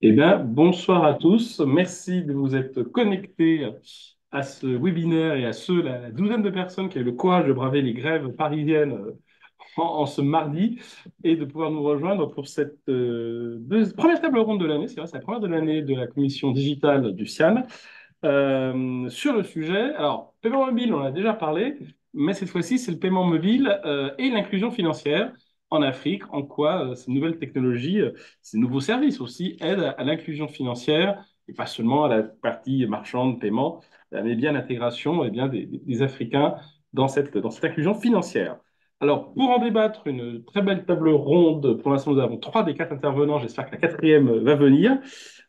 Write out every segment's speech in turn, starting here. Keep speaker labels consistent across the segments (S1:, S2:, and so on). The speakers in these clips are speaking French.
S1: Eh bien, bonsoir à tous. Merci de vous être connectés à ce webinaire et à la douzaine de personnes qui ont eu le courage de braver les grèves parisiennes en ce mardi et de pouvoir nous rejoindre pour cette première table ronde de l'année. C'est vrai, c'est la première de l'année de la commission digitale du CIAN sur le sujet. Alors, paiement mobile, on en a déjà parlé, mais cette fois-ci, c'est le paiement mobile et l'inclusion financière en Afrique, en quoi ces nouvelles technologies, ces nouveaux services aussi aident à l'inclusion financière et pas seulement à la partie marchande, de paiement, mais bien l'intégration eh bien, des Africains dans cette inclusion financière. Alors, pour en débattre, une très belle table ronde. Pour l'instant, nous avons trois des quatre intervenants. J'espère que la quatrième va venir.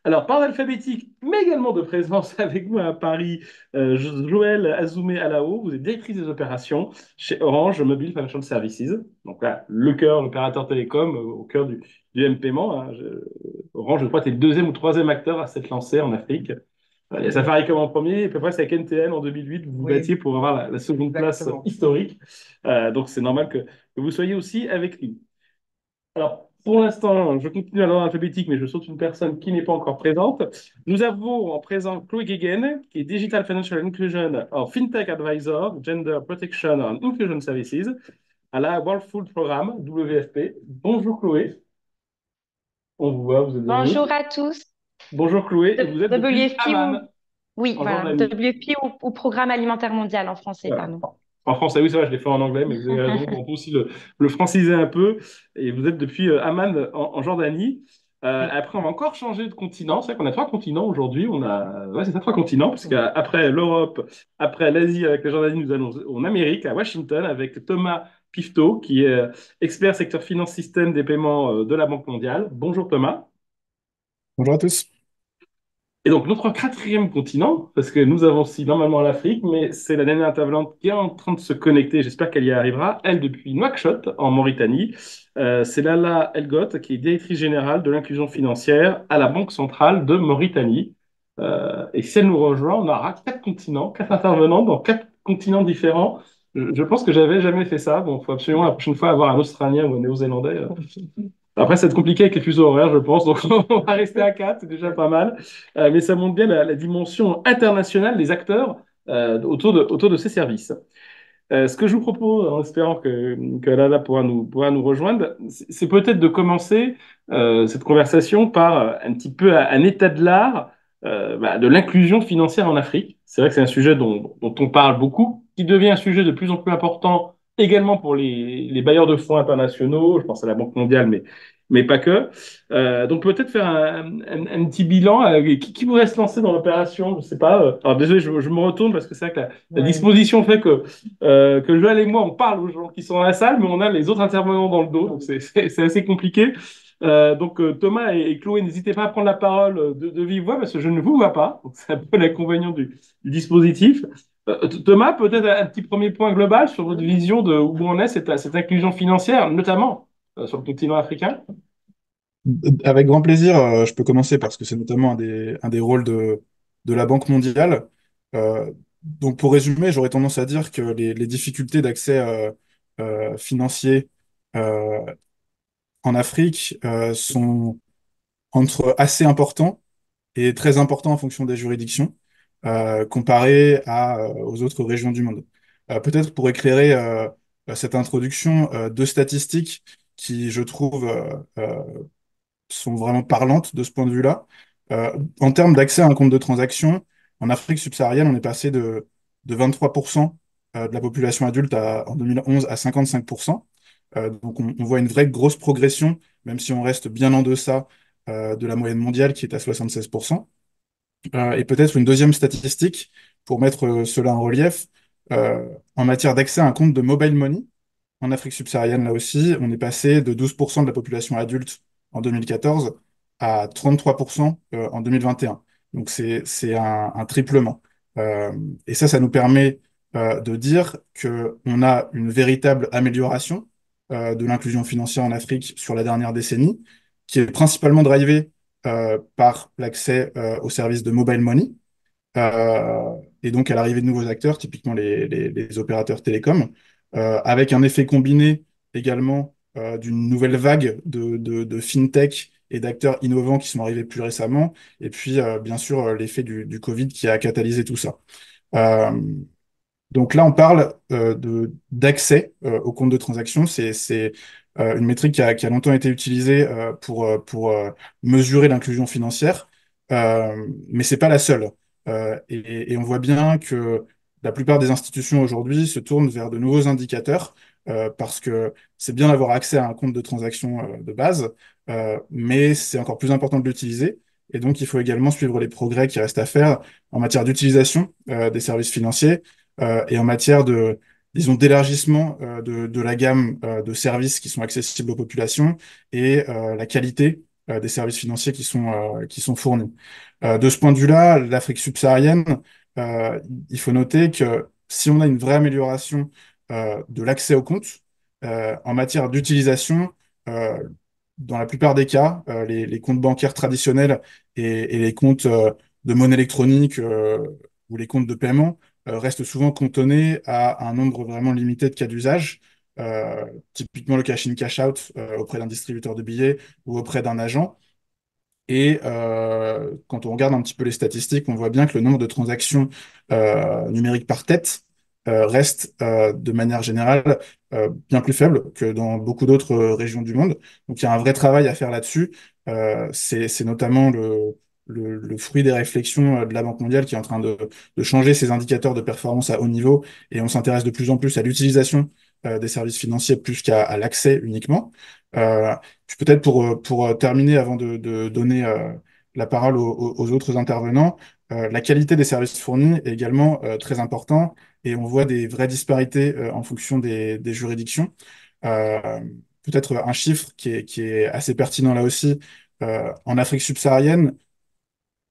S1: Alors, par alphabétique, mais également de présence avec vous à Paris, Joël Azoumé Alao, vous êtes directrice des opérations chez Orange Mobile Financial Services. Donc là, le cœur, l'opérateur télécom, au cœur du M-paiement. Hein. Orange, je crois, est le deuxième ou troisième acteur à s'être lancé en Afrique. Il y a Safaricom en premier, et puis après, c'est avec NTN en 2008, vous vous
S2: Oui,
S1: battiez pour avoir la seconde place
S2: exactement.
S1: historique. Donc, c'est normal que vous soyez aussi avec lui. Alors, pour l'instant, je continue à l'ordre alphabétique, mais je saute une personne qui n'est pas encore présente. Nous avons en présent Chloé Guéguen, qui est Digital Financial Inclusion or FinTech Advisor, Gender Protection and Inclusion Services, à la World Food Programme, WFP. Bonjour Chloé, on vous voit, vous êtes heureuse.
S2: Bonjour à tous.
S1: Bonjour Chloé, et vous êtes depuis
S2: WFP
S1: Amman,
S2: oui,
S1: en
S2: voilà,
S1: Jordanie.
S2: WFP ou Programme alimentaire mondial en français,
S1: Voilà.
S2: pardon.
S1: En français, oui, c'est vrai, je l'ai fait en anglais, mais vous avez raison, on peut aussi le franciser un peu. Et vous êtes depuis Amman, en Jordanie.
S2: Oui.
S1: Après, on va encore changer de continent. C'est vrai qu'on a trois continents aujourd'hui. On a, ouais, c'est ça, trois continents, parce qu'après l'Europe, après l'Asie avec la Jordanie, nous allons en Amérique, à Washington, avec Thomas Pifto, qui est expert secteur finance système des paiements de la Banque mondiale. Bonjour Thomas.
S3: Bonjour à tous.
S1: Et donc, notre quatrième continent, parce que nous avons aussi normalement l'Afrique, mais c'est la dernière intervenante qui est en train de se connecter. J'espère qu'elle y arrivera. Elle, depuis Nouakchott, en Mauritanie. C'est Lala Elgot, qui est directrice générale de l'inclusion financière à la Banque centrale de Mauritanie. Et si elle nous rejoint, on aura quatre continents, quatre intervenants dans quatre continents différents. Je pense que j'avais jamais fait ça. Bon, il faut absolument la prochaine fois avoir un Australien ou un Néo-Zélandais. Après, ça va être compliqué avec les fuseaux horaires, je pense. Donc, on va rester à 4, c'est déjà pas mal. Mais ça montre bien la dimension internationale des acteurs autour de ces services. Ce que je vous propose, en espérant que Lala pourra nous rejoindre, c'est peut-être de commencer cette conversation par un petit peu un état de l'art de l'inclusion financière en Afrique. C'est vrai que c'est un sujet dont on parle beaucoup, qui devient un sujet de plus en plus important également pour les bailleurs de fonds internationaux, je pense à la Banque mondiale, mais pas que. Donc peut-être faire un petit bilan. Qui voudrait se lancer dans l'opération? Je ne sais pas. Alors désolé, je me retourne parce que c'est vrai que la
S2: Ouais.
S1: disposition fait que Joël et moi, on parle aux gens qui sont dans la salle, mais on a les autres intervenants dans le dos, donc c'est assez compliqué. Thomas et Chloé, n'hésitez pas à prendre la parole de vive voix parce que je ne vous vois pas. Donc, c'est un peu l'inconvénient du dispositif. Thomas, peut-être un petit premier point global sur votre vision de où on est cette inclusion financière, notamment sur le continent africain.
S3: Avec grand plaisir, je peux commencer parce que c'est notamment un des rôles de la Banque mondiale. Donc pour résumer, j'aurais tendance à dire que les difficultés d'accès financier euh, en Afrique sont entre assez importants et très importants en fonction des juridictions, comparé aux autres régions du monde. Peut-être pour éclairer cette introduction, deux statistiques qui, je trouve, sont vraiment parlantes de ce point de vue-là. En termes d'accès à un compte de transaction, en Afrique subsaharienne, on est passé de 23% de la population adulte en 2011 à 55%. Donc on voit une vraie grosse progression, même si on reste bien en deçà de la moyenne mondiale qui est à 76%. Et peut-être une deuxième statistique pour mettre cela en relief, en matière d'accès à un compte de mobile money, en Afrique subsaharienne, là aussi, on est passé de 12% de la population adulte en 2014 à 33% en 2021. Donc c'est un triplement. Euh, et ça nous permet de dire qu'on a une véritable amélioration de l'inclusion financière en Afrique sur la dernière décennie, qui est principalement drivée par l'accès aux services de mobile money, et donc à l'arrivée de nouveaux acteurs, typiquement les opérateurs télécoms, avec un effet combiné également d'une nouvelle vague de fintech et d'acteurs innovants qui sont arrivés plus récemment, et puis bien sûr l'effet du Covid qui a catalysé tout ça. Euh, donc là, on parle d'accès au compte de transaction. C'est une métrique qui a longtemps été utilisée pour mesurer l'inclusion financière, mais c'est pas la seule. Et on voit bien que la plupart des institutions aujourd'hui se tournent vers de nouveaux indicateurs parce que c'est bien d'avoir accès à un compte de transaction de base, mais c'est encore plus important de l'utiliser. Et donc, il faut également suivre les progrès qui restent à faire en matière d'utilisation des services financiers et en matière de, disons, d'élargissement de la gamme de services qui sont accessibles aux populations et la qualité des services financiers qui sont fournis. De ce point de vue-là, l'Afrique subsaharienne, euh, il faut noter que si on a une vraie amélioration de l'accès aux comptes, en matière d'utilisation, euh, dans la plupart des cas, les comptes bancaires traditionnels et les comptes de monnaie électronique ou les comptes de paiement restent souvent cantonnés à un nombre vraiment limité de cas d'usage. Typiquement le cash in, cash out auprès d'un distributeur de billets ou auprès d'un agent. Et quand on regarde un petit peu les statistiques, on voit bien que le nombre de transactions numériques par tête reste de manière générale bien plus faible que dans beaucoup d'autres régions du monde. Donc il y a un vrai travail à faire là-dessus. C'est notamment le fruit des réflexions de la Banque mondiale qui est en train de changer ses indicateurs de performance à haut niveau. Et on s'intéresse de plus en plus à l'utilisation des services financiers plus qu'à l'accès uniquement. Euh, puis peut-être pour terminer, avant de donner la parole aux autres intervenants, la qualité des services fournis est également très important et on voit des vraies disparités en fonction des juridictions. Euh, Peut-être un chiffre qui est assez pertinent là aussi. En Afrique subsaharienne,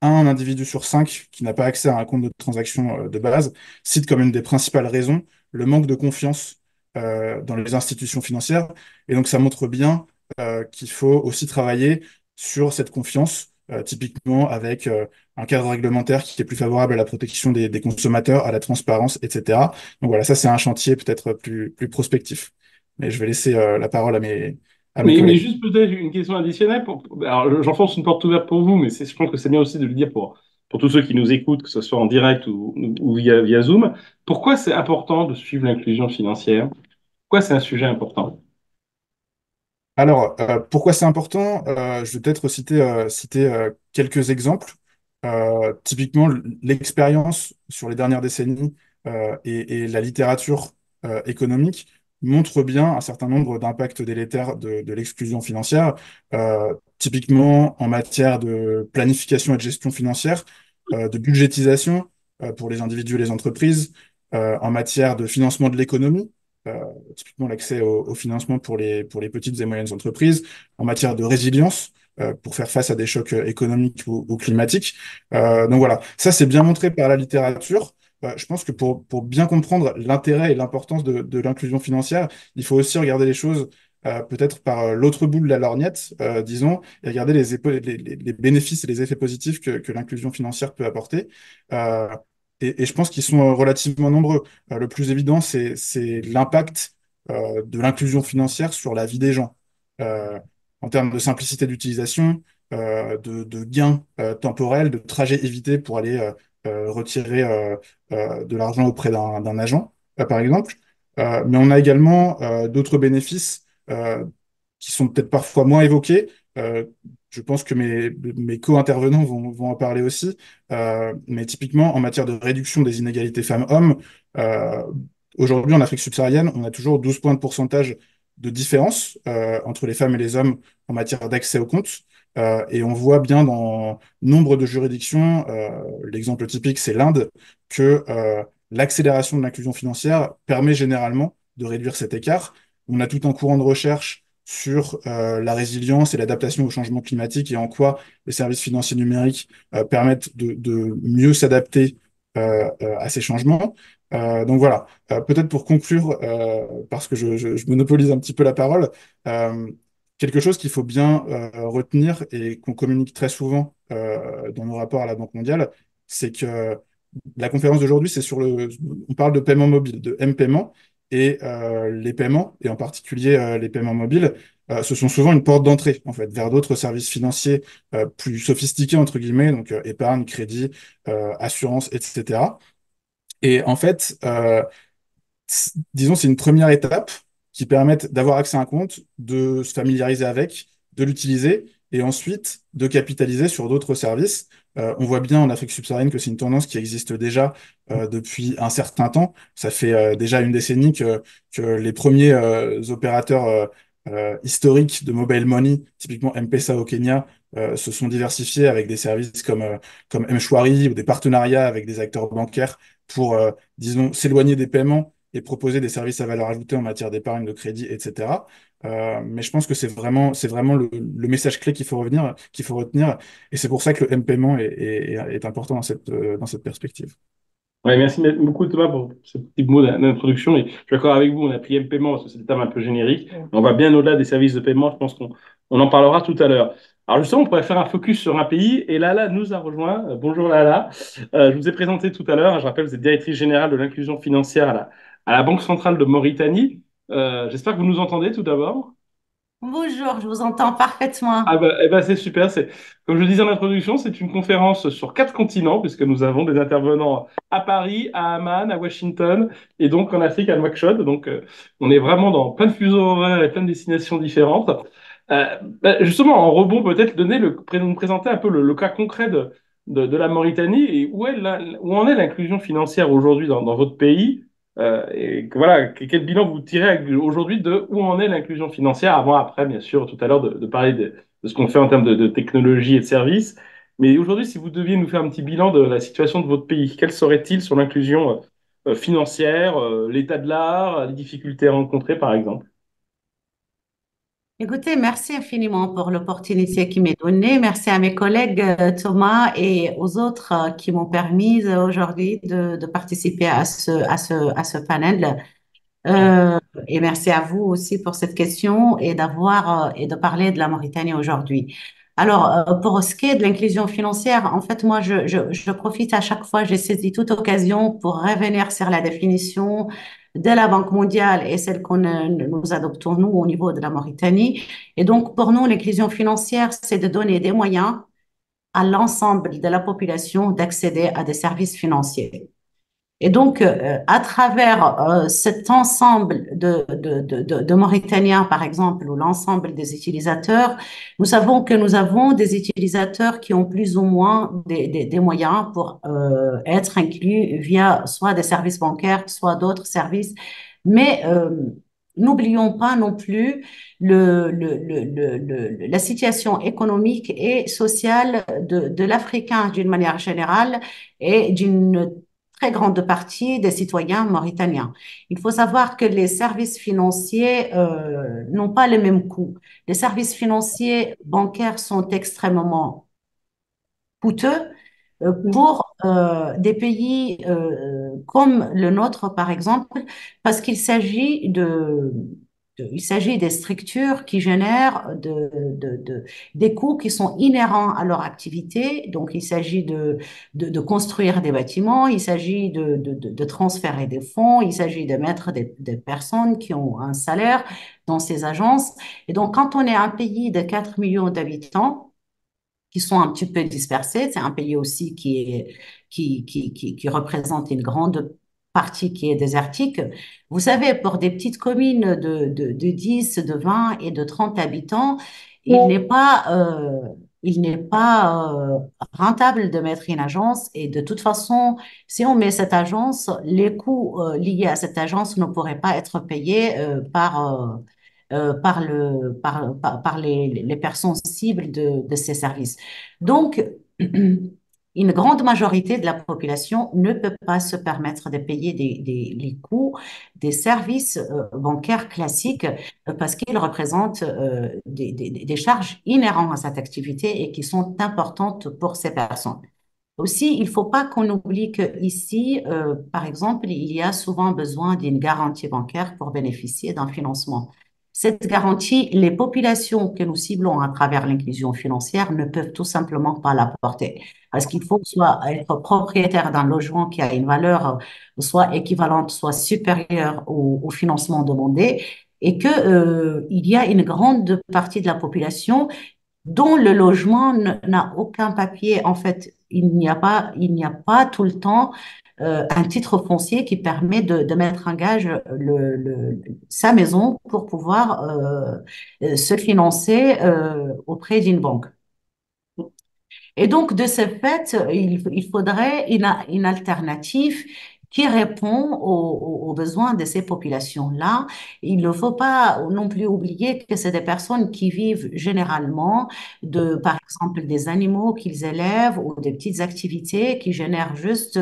S3: un individu sur cinq qui n'a pas accès à un compte de transaction de base cite comme une des principales raisons le manque de confiance dans les institutions financières. Et donc, ça montre bien qu'il faut aussi travailler sur cette confiance, typiquement avec un cadre réglementaire qui est plus favorable à la protection des consommateurs, à la transparence, etc. Donc voilà, ça, c'est un chantier peut-être plus prospectif. Mais je vais laisser la parole à mes
S1: Mais
S3: collègues.
S1: juste peut-être une question additionnelle. Alors, j'enfonce une porte ouverte pour vous, mais je pense que c'est bien aussi de le dire pour tous ceux qui nous écoutent, que ce soit en direct ou via Zoom. Pourquoi c'est important de suivre l'inclusion financière? Pourquoi c'est un sujet important?
S3: Alors, pourquoi c'est important? Je vais peut-être citer quelques exemples. Typiquement, l'expérience sur les dernières décennies et la littérature économique montrent bien un certain nombre d'impacts délétères de l'exclusion financière. Typiquement, en matière de planification et de gestion financière, de budgétisation pour les individus et les entreprises, en matière de financement de l'économie, typiquement l'accès au financement pour les petites et moyennes entreprises, en matière de résilience pour faire face à des chocs économiques ou climatiques. Donc voilà, ça c'est bien montré par la littérature. Je pense que pour bien comprendre l'intérêt et l'importance de l'inclusion financière, il faut aussi regarder les choses peut-être par l'autre bout de la lorgnette, disons, et regarder les bénéfices et les effets positifs que l'inclusion financière peut apporter. Euh, et je pense qu'ils sont relativement nombreux. Le plus évident, c'est l'impact de l'inclusion financière sur la vie des gens, euh, en termes de simplicité d'utilisation, de gains temporels, de trajets évités pour aller retirer de l'argent auprès d'un agent, par exemple. Mais on a également d'autres bénéfices qui sont peut-être parfois moins évoqués. Je pense que mes co-intervenants vont en parler aussi. Mais typiquement, en matière de réduction des inégalités femmes-hommes, euh, aujourd'hui, en Afrique subsaharienne, on a toujours 12 points de pourcentage de différence entre les femmes et les hommes en matière d'accès aux comptes. Et on voit bien dans nombre de juridictions, l'exemple typique, c'est l'Inde, que l'accélération de l'inclusion financière permet généralement de réduire cet écart. On a tout un courant de recherche sur la résilience et l'adaptation au changement climatique et en quoi les services financiers numériques permettent de mieux s'adapter à ces changements. Donc voilà, peut-être pour conclure, parce que je monopolise un petit peu la parole, euh, quelque chose qu'il faut bien retenir et qu'on communique très souvent dans nos rapports à la Banque mondiale, c'est que la conférence d'aujourd'hui, on parle de paiement mobile, de M-paiement, et les paiements, et en particulier les paiements mobiles, ce sont souvent une porte d'entrée en fait vers d'autres services financiers plus sophistiqués entre guillemets, donc épargne, crédit, assurance, etc. Et en fait, disons, c'est une première étape qui permet d'avoir accès à un compte, de se familiariser avec, de l'utiliser et ensuite de capitaliser sur d'autres services. On voit bien en Afrique subsaharienne que c'est une tendance qui existe déjà depuis un certain temps. Ça fait déjà une décennie que les premiers opérateurs historiques de mobile money, typiquement M-Pesa au Kenya, se sont diversifiés avec des services comme M-Shwari ou des partenariats avec des acteurs bancaires pour, disons, s'éloigner des paiements et proposer des services à valeur ajoutée en matière d'épargne, de crédit, etc. Mais je pense que c'est vraiment le message clé qu'il faut retenir. Et c'est pour ça que le M-paiement est important dans cette perspective.
S1: Ouais, merci beaucoup Thomas pour ce petit mot d'introduction. Et je suis d'accord avec vous, on a pris M-Paiement parce que c'est le terme un peu générique. Mais on va bien au-delà des services de paiement, je pense qu'on en parlera tout à l'heure. Alors justement, on pourrait faire un focus sur un pays et Lala nous a rejoint. Bonjour Lala. Je vous ai présenté tout à l'heure, je rappelle, vous êtes directrice générale de l'inclusion financière à la Banque centrale de Mauritanie. J'espère que vous nous entendez tout d'abord.
S4: Bonjour, je vous entends parfaitement.
S1: Ah bah, eh ben c'est super. Comme je le disais en introduction, c'est une conférence sur 4 continents, puisque nous avons des intervenants à Paris, à Amman, à Washington, et donc en Afrique, à Nouakchott. Donc, on est vraiment dans plein de fuseaux horaires et plein de destinations différentes. Justement, en rebond, peut-être nous présenter un peu le cas concret de la Mauritanie et où en est l'inclusion financière aujourd'hui dans votre pays. Voilà, quel bilan vous tirez aujourd'hui de où en est l'inclusion financière, avant, après, bien sûr, tout à l'heure, de parler de ce qu'on fait en termes de technologie et de services. Mais aujourd'hui, si vous deviez nous faire un petit bilan de la situation de votre pays, quel serait-il sur l'inclusion financière, l'état de l'art, les difficultés rencontrées, par exemple?
S4: Écoutez, merci infiniment pour l'opportunité qui m'est donnée. Merci à mes collègues Thomas et aux autres qui m'ont permis aujourd'hui de participer à ce panel. Euh, et merci à vous aussi pour cette question et et de parler de la Mauritanie aujourd'hui. Alors, pour ce qui est de l'inclusion financière, en fait, moi, je profite à chaque fois, j'ai saisi toute occasion pour revenir sur la définition de la Banque mondiale et celle nous adoptons, nous, au niveau de la Mauritanie. Et donc, pour nous, l'inclusion financière, c'est de donner des moyens à l'ensemble de la population d'accéder à des services financiers. Et donc, à travers cet ensemble de Mauritaniens, par exemple, ou l'ensemble des utilisateurs, nous savons que nous avons des utilisateurs qui ont plus ou moins des moyens pour être inclus via soit des services bancaires, soit d'autres services. Mais n'oublions pas non plus la situation économique et sociale de l'Africain d'une manière générale et d'une très grande partie des citoyens mauritaniens. Il faut savoir que les services financiers n'ont pas les mêmes coûts. Les services financiers bancaires sont extrêmement coûteux pour des pays comme le nôtre, par exemple, parce qu'il s'agit il s'agit des structures qui génèrent des coûts qui sont inhérents à leur activité. Donc, il s'agit de construire des bâtiments, il s'agit de transférer des fonds, il s'agit de mettre des personnes qui ont un salaire dans ces agences. Et donc, quand on est un pays de 4 millions d'habitants, qui sont un petit peu dispersés. C'est un pays aussi qui représente une grande partie qui est désertique. Vous savez, pour des petites communes de 10, de 20 et de 30 habitants, il n'est pas rentable de mettre une agence et de toute façon, si on met cette agence, les coûts liés à cette agence ne pourraient pas être payés par les personnes cibles de ces services. Donc, une grande majorité de la population ne peut pas se permettre de payer les coûts des services bancaires classiques parce qu'ils représentent des charges inhérentes à cette activité et qui sont importantes pour ces personnes. Aussi, il ne faut pas qu'on oublie qu'ici, par exemple, il y a souvent besoin d'une garantie bancaire pour bénéficier d'un financement. Cette garantie, les populations que nous ciblons à travers l'inclusion financière ne peuvent tout simplement pas l'apporter. Parce qu'il faut soit être propriétaire d'un logement qui a une valeur soit équivalente, soit supérieure au financement demandé. et que, il y a une grande partie de la population dont le logement n'a aucun papier. En fait, il n'y a pas tout le temps un titre foncier qui permet de mettre en gage sa maison pour pouvoir se financer auprès d'une banque. Et donc, de ce fait, il faudrait une alternative qui répond aux besoins de ces populations-là. Il ne faut pas non plus oublier que c'est des personnes qui vivent généralement par exemple, des animaux qu'ils élèvent ou des petites activités qui génèrent juste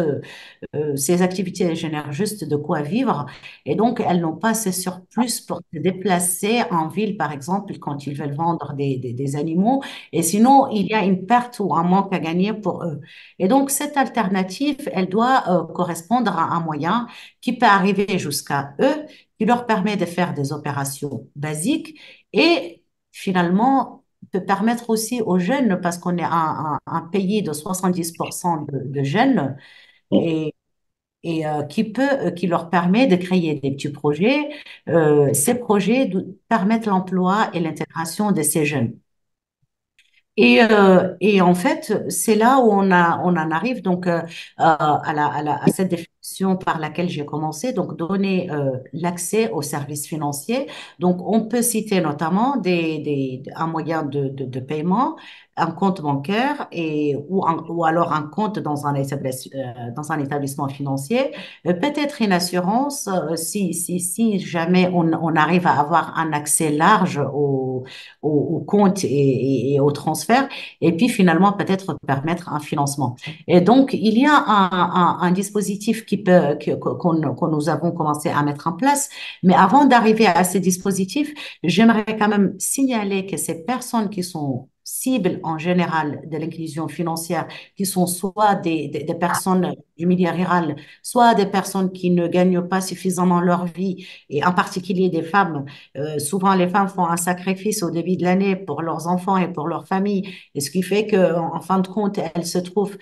S4: ces activités génèrent juste de quoi vivre et donc elles n'ont pas ce surplus pour se déplacer en ville, par exemple, quand ils veulent vendre des animaux. Et sinon, il y a une perte ou un manque à gagner pour eux. Et donc, cette alternative, elle doit correspondre à un moyen qui peut arriver jusqu'à eux, qui leur permet de faire des opérations basiques et finalement peut permettre aussi aux jeunes, parce qu'on est un pays de 70% de jeunes, et qui leur permet de créer des petits projets. Ces projets permettent l'emploi et l'intégration de ces jeunes. Et en fait, c'est là où on en arrive donc à cette définition par laquelle j'ai commencé, donc donner l'accès aux services financiers. Donc, on peut citer notamment un moyen de paiement, un compte bancaire ou alors un compte dans un établissement financier, peut-être une assurance si jamais on arrive à avoir un accès large au compte et au transfert, et puis finalement peut-être permettre un financement. Et donc, il y a un dispositif que nous avons commencé à mettre en place, mais avant d'arriver à ce dispositif, j'aimerais quand même signaler que ces personnes qui sont cibles en général de l'inclusion financière, qui sont soit des personnes du milieu rural, soit des personnes qui ne gagnent pas suffisamment leur vie, et en particulier des femmes. Souvent, les femmes font un sacrifice au début de l'année pour leurs enfants et pour leur famille, et ce qui fait qu'en fin de compte, elles se trouvent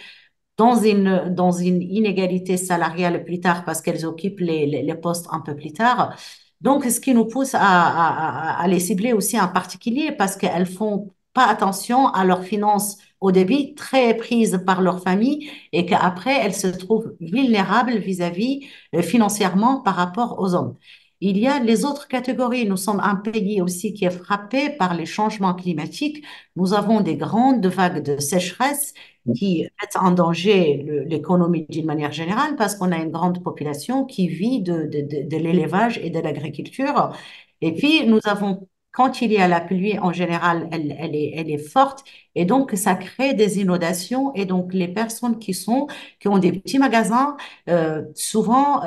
S4: dans une inégalité salariale plus tard parce qu'elles occupent les postes un peu plus tard. Donc, ce qui nous pousse à les cibler aussi en particulier parce qu'elles font pas attention à leurs finances au début, très prises par leur famille et qu'après, elles se trouvent vulnérables vis-à-vis financièrement par rapport aux hommes. Il y a les autres catégories. Nous sommes un pays aussi qui est frappé par les changements climatiques. Nous avons des grandes vagues de sécheresse qui mettent en danger l'économie d'une manière générale parce qu'on a une grande population qui vit de l'élevage et de l'agriculture. Et puis, nous avons, quand il y a la pluie, en général, elle est forte et donc ça crée des inondations. Et donc, les personnes qui ont des petits magasins, souvent,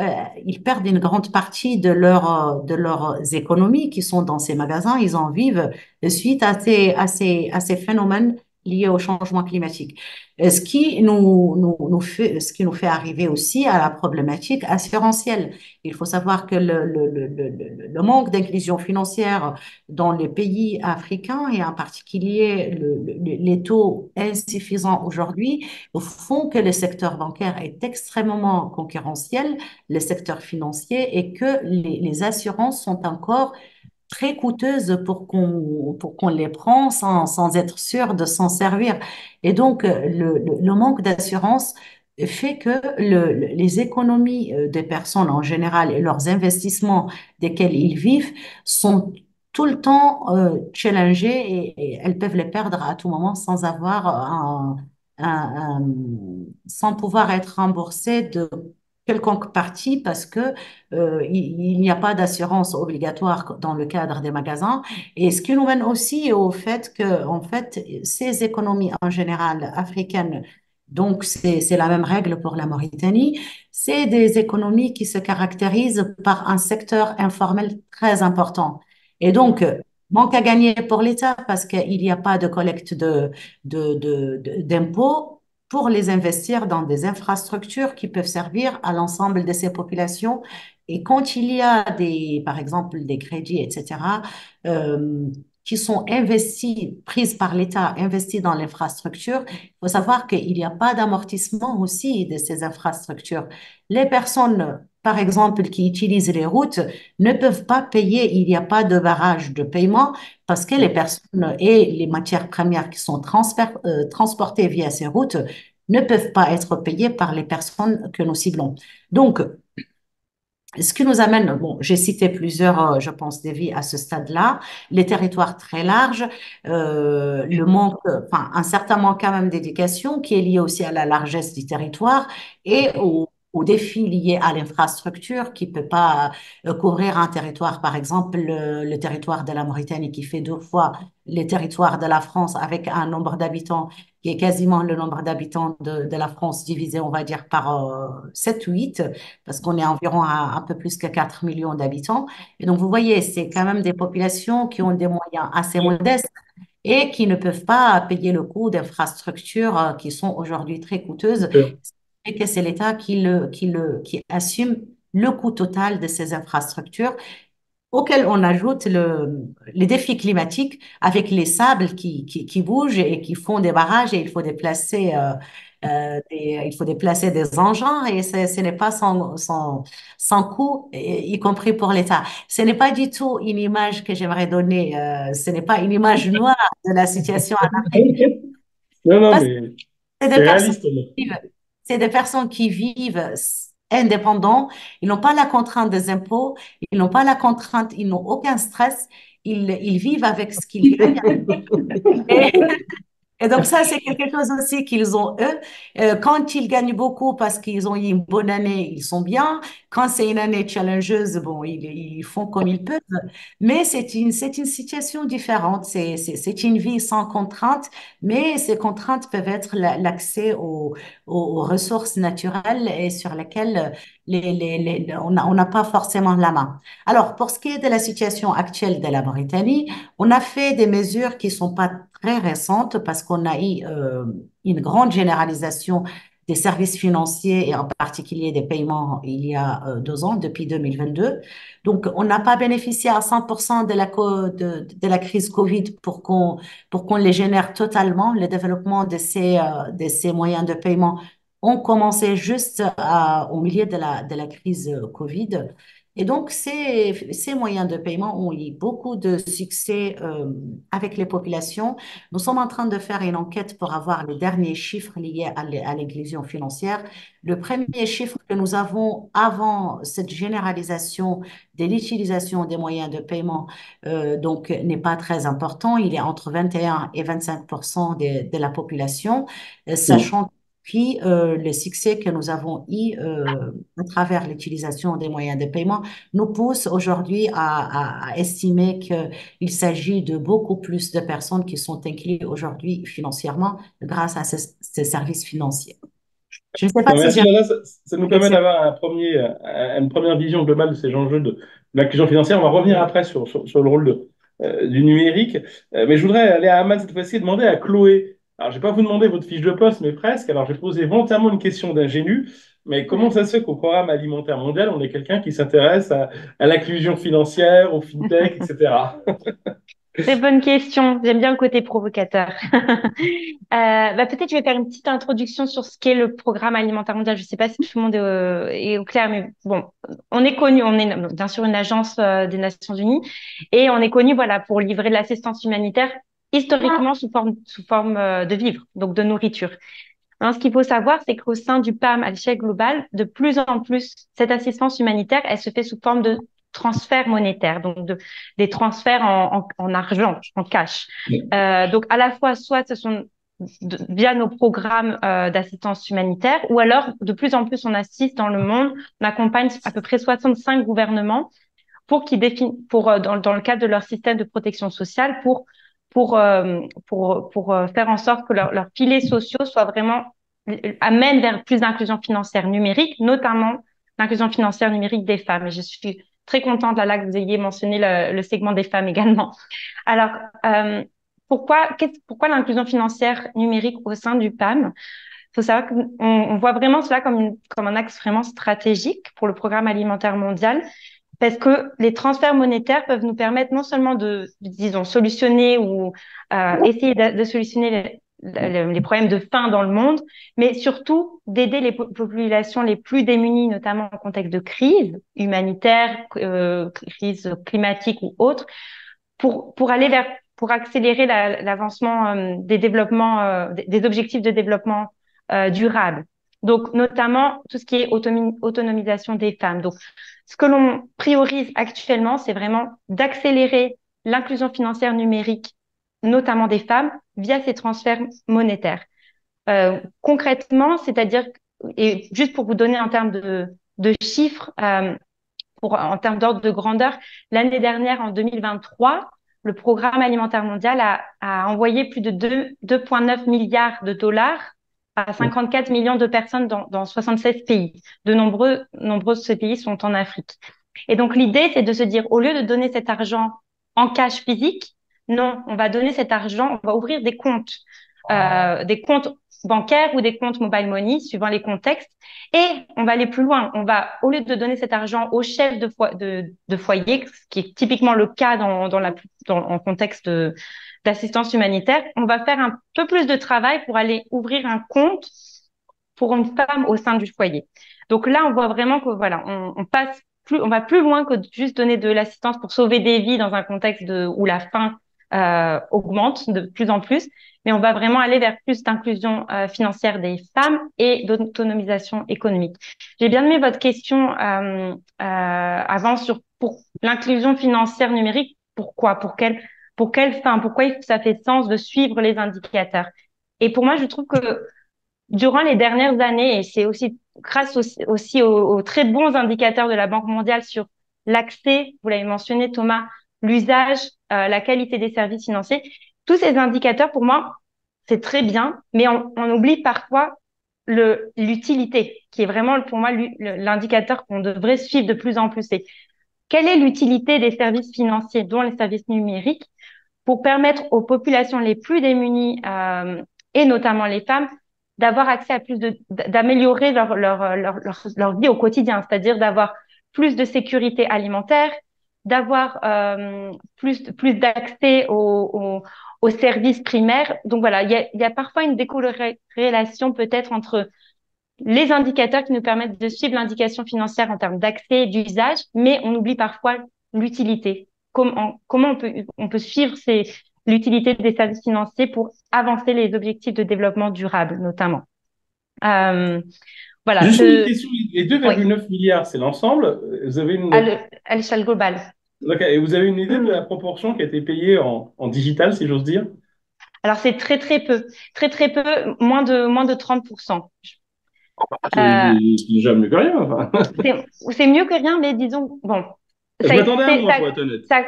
S4: ils perdent une grande partie de leurs économies qui sont dans ces magasins. Ils en vivent suite à ces phénomènes liés au changement climatique. Ce qui nous fait arriver aussi à la problématique assurantielle. Il faut savoir que le manque d'inclusion financière dans les pays africains et en particulier les taux insuffisants aujourd'hui font que le secteur bancaire est extrêmement concurrentiel, le secteur financier, et que les assurances sont encore très coûteuses pour qu'on les prend sans être sûr de s'en servir. Et donc, le manque d'assurance fait que les économies des personnes en général et leurs investissements desquels ils vivent sont tout le temps challengés et elles peuvent les perdre à tout moment sans avoir sans pouvoir être remboursées de quelconque partie parce que il n'y a pas d'assurance obligatoire dans le cadre des magasins. Et ce qui nous mène aussi au fait que, en fait, ces économies en général africaines, donc c'est la même règle pour la Mauritanie, c'est des économies qui se caractérisent par un secteur informel très important. Et donc, manque à gagner pour l'État parce qu'il n'y a pas de collecte d'impôts pour les investir dans des infrastructures qui peuvent servir à l'ensemble de ces populations. Et quand il y a par exemple, des crédits, etc., euh, qui sont investis, prises par l'État, investis dans l'infrastructure, il faut savoir qu'il n'y a pas d'amortissement aussi de ces infrastructures. Les personnes par exemple, qui utilisent les routes, ne peuvent pas payer. Il n'y a pas de barrage de paiement parce que les personnes et les matières premières qui sont transportées via ces routes ne peuvent pas être payées par les personnes que nous ciblons. Donc, ce qui nous amène, bon, j'ai cité plusieurs, je pense, défis à ce stade-là, les territoires très larges, le manque, enfin, un certain manque quand même d'éducation qui est lié aussi à la largesse du territoire et aux défis liés à l'infrastructure qui peut pas couvrir un territoire, par exemple, le territoire de la Mauritanie qui fait 2 fois les territoires de la France avec un nombre d'habitants qui est quasiment le nombre d'habitants de la France divisé, on va dire, par 7 ou 8 parce qu'on est environ à un peu plus que 4 millions d'habitants. Et donc, vous voyez, c'est quand même des populations qui ont des moyens assez modestes et qui ne peuvent pas payer le coût d'infrastructures qui sont aujourd'hui très coûteuses et que c'est l'État qui assume le coût total de ces infrastructures auquel on ajoute les défis climatiques avec les sables qui bougent et qui font des barrages et il faut déplacer, il faut déplacer des engins et ce n'est pas sans coût, y compris pour l'État. Ce n'est pas du tout une image que j'aimerais donner, ce n'est pas une image noire de la situation en Afrique.
S1: Non, non,
S4: Parce que
S1: mais
S4: c'est des
S1: c'est
S4: personnes
S1: réaliste.
S4: qui vivent, c'est des personnes qui vivent indépendants. Ils n'ont pas la contrainte des impôts, ils n'ont pas la contrainte, ils n'ont aucun stress. Ils vivent avec ce qu'ils gagnent. Et, et donc ça, c'est quelque chose aussi qu'ils ont eux. Quand ils gagnent beaucoup parce qu'ils ont eu une bonne année, ils sont bien. Quand c'est une année challengeuse, bon, ils font comme ils peuvent. Mais c'est une situation différente. C'est une vie sans contraintes, mais ces contraintes peuvent être l'accès aux ressources naturelles et sur lesquelles on n'a pas forcément la main. Alors, pour ce qui est de la situation actuelle de la Mauritanie, on a fait des mesures qui sont pas très récente parce qu'on a eu une grande généralisation des services financiers et en particulier des paiements il y a 2 ans, depuis 2022. Donc, on n'a pas bénéficié à 100% de la crise Covid pour qu'on les génère totalement. Le développement de ces moyens de paiement ont commencé juste au milieu de la crise Covid. Et donc, ces moyens de paiement ont eu beaucoup de succès avec les populations. Nous sommes en train de faire une enquête pour avoir les derniers chiffres liés à l'inclusion financière. Le premier chiffre que nous avons avant cette généralisation de l'utilisation des moyens de paiement donc n'est pas très important. Il est entre 21 et 25% de la population, sachant puis, le succès que nous avons eu à travers l'utilisation des moyens de paiement nous pousse aujourd'hui à estimer qu'il s'agit de beaucoup plus de personnes qui sont incluses aujourd'hui financièrement grâce à ces services financiers. Je ne sais pas
S1: Non,
S4: si
S1: merci,
S4: j'ai
S1: Nana. Ça nous permet
S4: répondu.
S1: d'avoir une première vision globale de ces enjeux de l'inclusion financière. On va revenir après sur le rôle du numérique. Mais je voudrais aller à Ahmad cette fois-ci et demander à Chloé. Alors, je ne vais pas vous demander votre fiche de poste, mais presque. Alors, je vais poser volontairement une question d'ingénu. Mais comment ça se fait qu'au Programme alimentaire mondial, on est quelqu'un qui s'intéresse à l'inclusion financière, au fintech, etc.
S2: Très bonne question. J'aime bien le côté provocateur. Peut-être je vais faire une petite introduction sur ce qu'est le programme alimentaire mondial. Je ne sais pas si tout le monde est au clair, mais bon, on est connu, on est bien sûr une agence des Nations Unies et on est connu voilà pour livrer de l'assistance humanitaire historiquement sous forme de vivres, donc de nourriture. Alors, ce qu'il faut savoir, c'est qu'au sein du PAM à l'échelle globale, de plus en plus, cette assistance humanitaire, elle se fait sous forme de transferts monétaires, donc des transferts en argent, en cash. Donc, à la fois, soit ce sont via nos programmes d'assistance humanitaire, ou alors, de plus en plus, on assiste dans le monde, on accompagne à peu près 65 gouvernements dans le cadre de leur système de protection sociale pour faire en sorte que leurs piliers sociaux soient vraiment amènent vers plus d'inclusion financière numérique, notamment l'inclusion financière numérique des femmes. Et je suis très contente là que vous ayez mentionné le segment des femmes également. Alors, pourquoi l'inclusion financière numérique au sein du PAM? Il faut savoir qu'on voit vraiment cela comme un axe vraiment stratégique pour le programme alimentaire mondial. Parce que les transferts monétaires peuvent nous permettre non seulement disons, solutionner ou essayer de solutionner les problèmes de faim dans le monde, mais surtout d'aider les populations les plus démunies, notamment en contexte de crise humanitaire, crise climatique ou autre, pour aller vers, pour accélérer l'avancement des développements, des objectifs de développement durable. Donc, notamment tout ce qui est autonomisation des femmes. Donc, ce que l'on priorise actuellement, c'est vraiment d'accélérer l'inclusion financière numérique, notamment des femmes, via ces transferts monétaires. Concrètement, c'est-à-dire, et juste pour vous donner en termes de chiffres, en termes d'ordre de grandeur, l'année dernière, en 2023, le Programme alimentaire mondial a envoyé plus de 2,9 milliards de dollars à 54 millions de personnes dans 76 pays. Nombreux de ces pays sont en Afrique. Et donc, l'idée, c'est de se dire, au lieu de donner cet argent en cash physique, non, on va donner cet argent, on va ouvrir des comptes bancaires ou des comptes mobile money, suivant les contextes. Et on va aller plus loin. On va, au lieu de donner cet argent au chef de foyer, ce qui est typiquement le cas en contexte d'assistance humanitaire, on va faire un peu plus de travail pour aller ouvrir un compte pour une femme au sein du foyer. Donc là, on voit vraiment que voilà, on va plus loin que juste donner de l'assistance pour sauver des vies dans un contexte où la faim augmente de plus en plus, mais on va vraiment aller vers plus d'inclusion financière des femmes et d'autonomisation économique. J'ai bien aimé votre question avant pour l'inclusion financière numérique. Pourquoi? Pour quelle fin? Pourquoi ça fait sens de suivre les indicateurs? Et pour moi, je trouve que durant les dernières années, et c'est aussi grâce aussi aux très bons indicateurs de la Banque mondiale sur l'accès, vous l'avez mentionné Thomas, l'usage, la qualité des services financiers, tous ces indicateurs, pour moi, c'est très bien, mais on oublie parfois l'utilité, qui est vraiment pour moi l'indicateur qu'on devrait suivre de plus en plus. C'est quelle est l'utilité des services financiers, dont les services numériques, pour permettre aux populations les plus démunies, et notamment les femmes, d'avoir accès à d'améliorer leur vie au quotidien, c'est-à-dire d'avoir plus de sécurité alimentaire, d'avoir plus d'accès aux services primaires. Donc voilà, il y a parfois une décorrélation peut-être entre les indicateurs qui nous permettent de suivre l'indication financière en termes d'accès et d'usage, mais on oublie parfois l'utilité. Comment on peut suivre l'utilité des services financiers pour avancer les objectifs de développement durable, notamment. Voilà.
S1: Juste une question, les 2,9 milliards, c'est l'ensemble. Vous avez
S2: à l'échelle globale.
S1: Okay. Et vous avez une idée de la proportion qui a été payée en digital, si j'ose dire?
S2: Alors, c'est très, très peu. Très, très peu, moins de 30%.
S1: C'est déjà mieux que rien. Enfin.
S2: C'est mieux que rien, mais disons, bon.
S1: Je m'attendais à moi, pour être honnête.
S2: Ça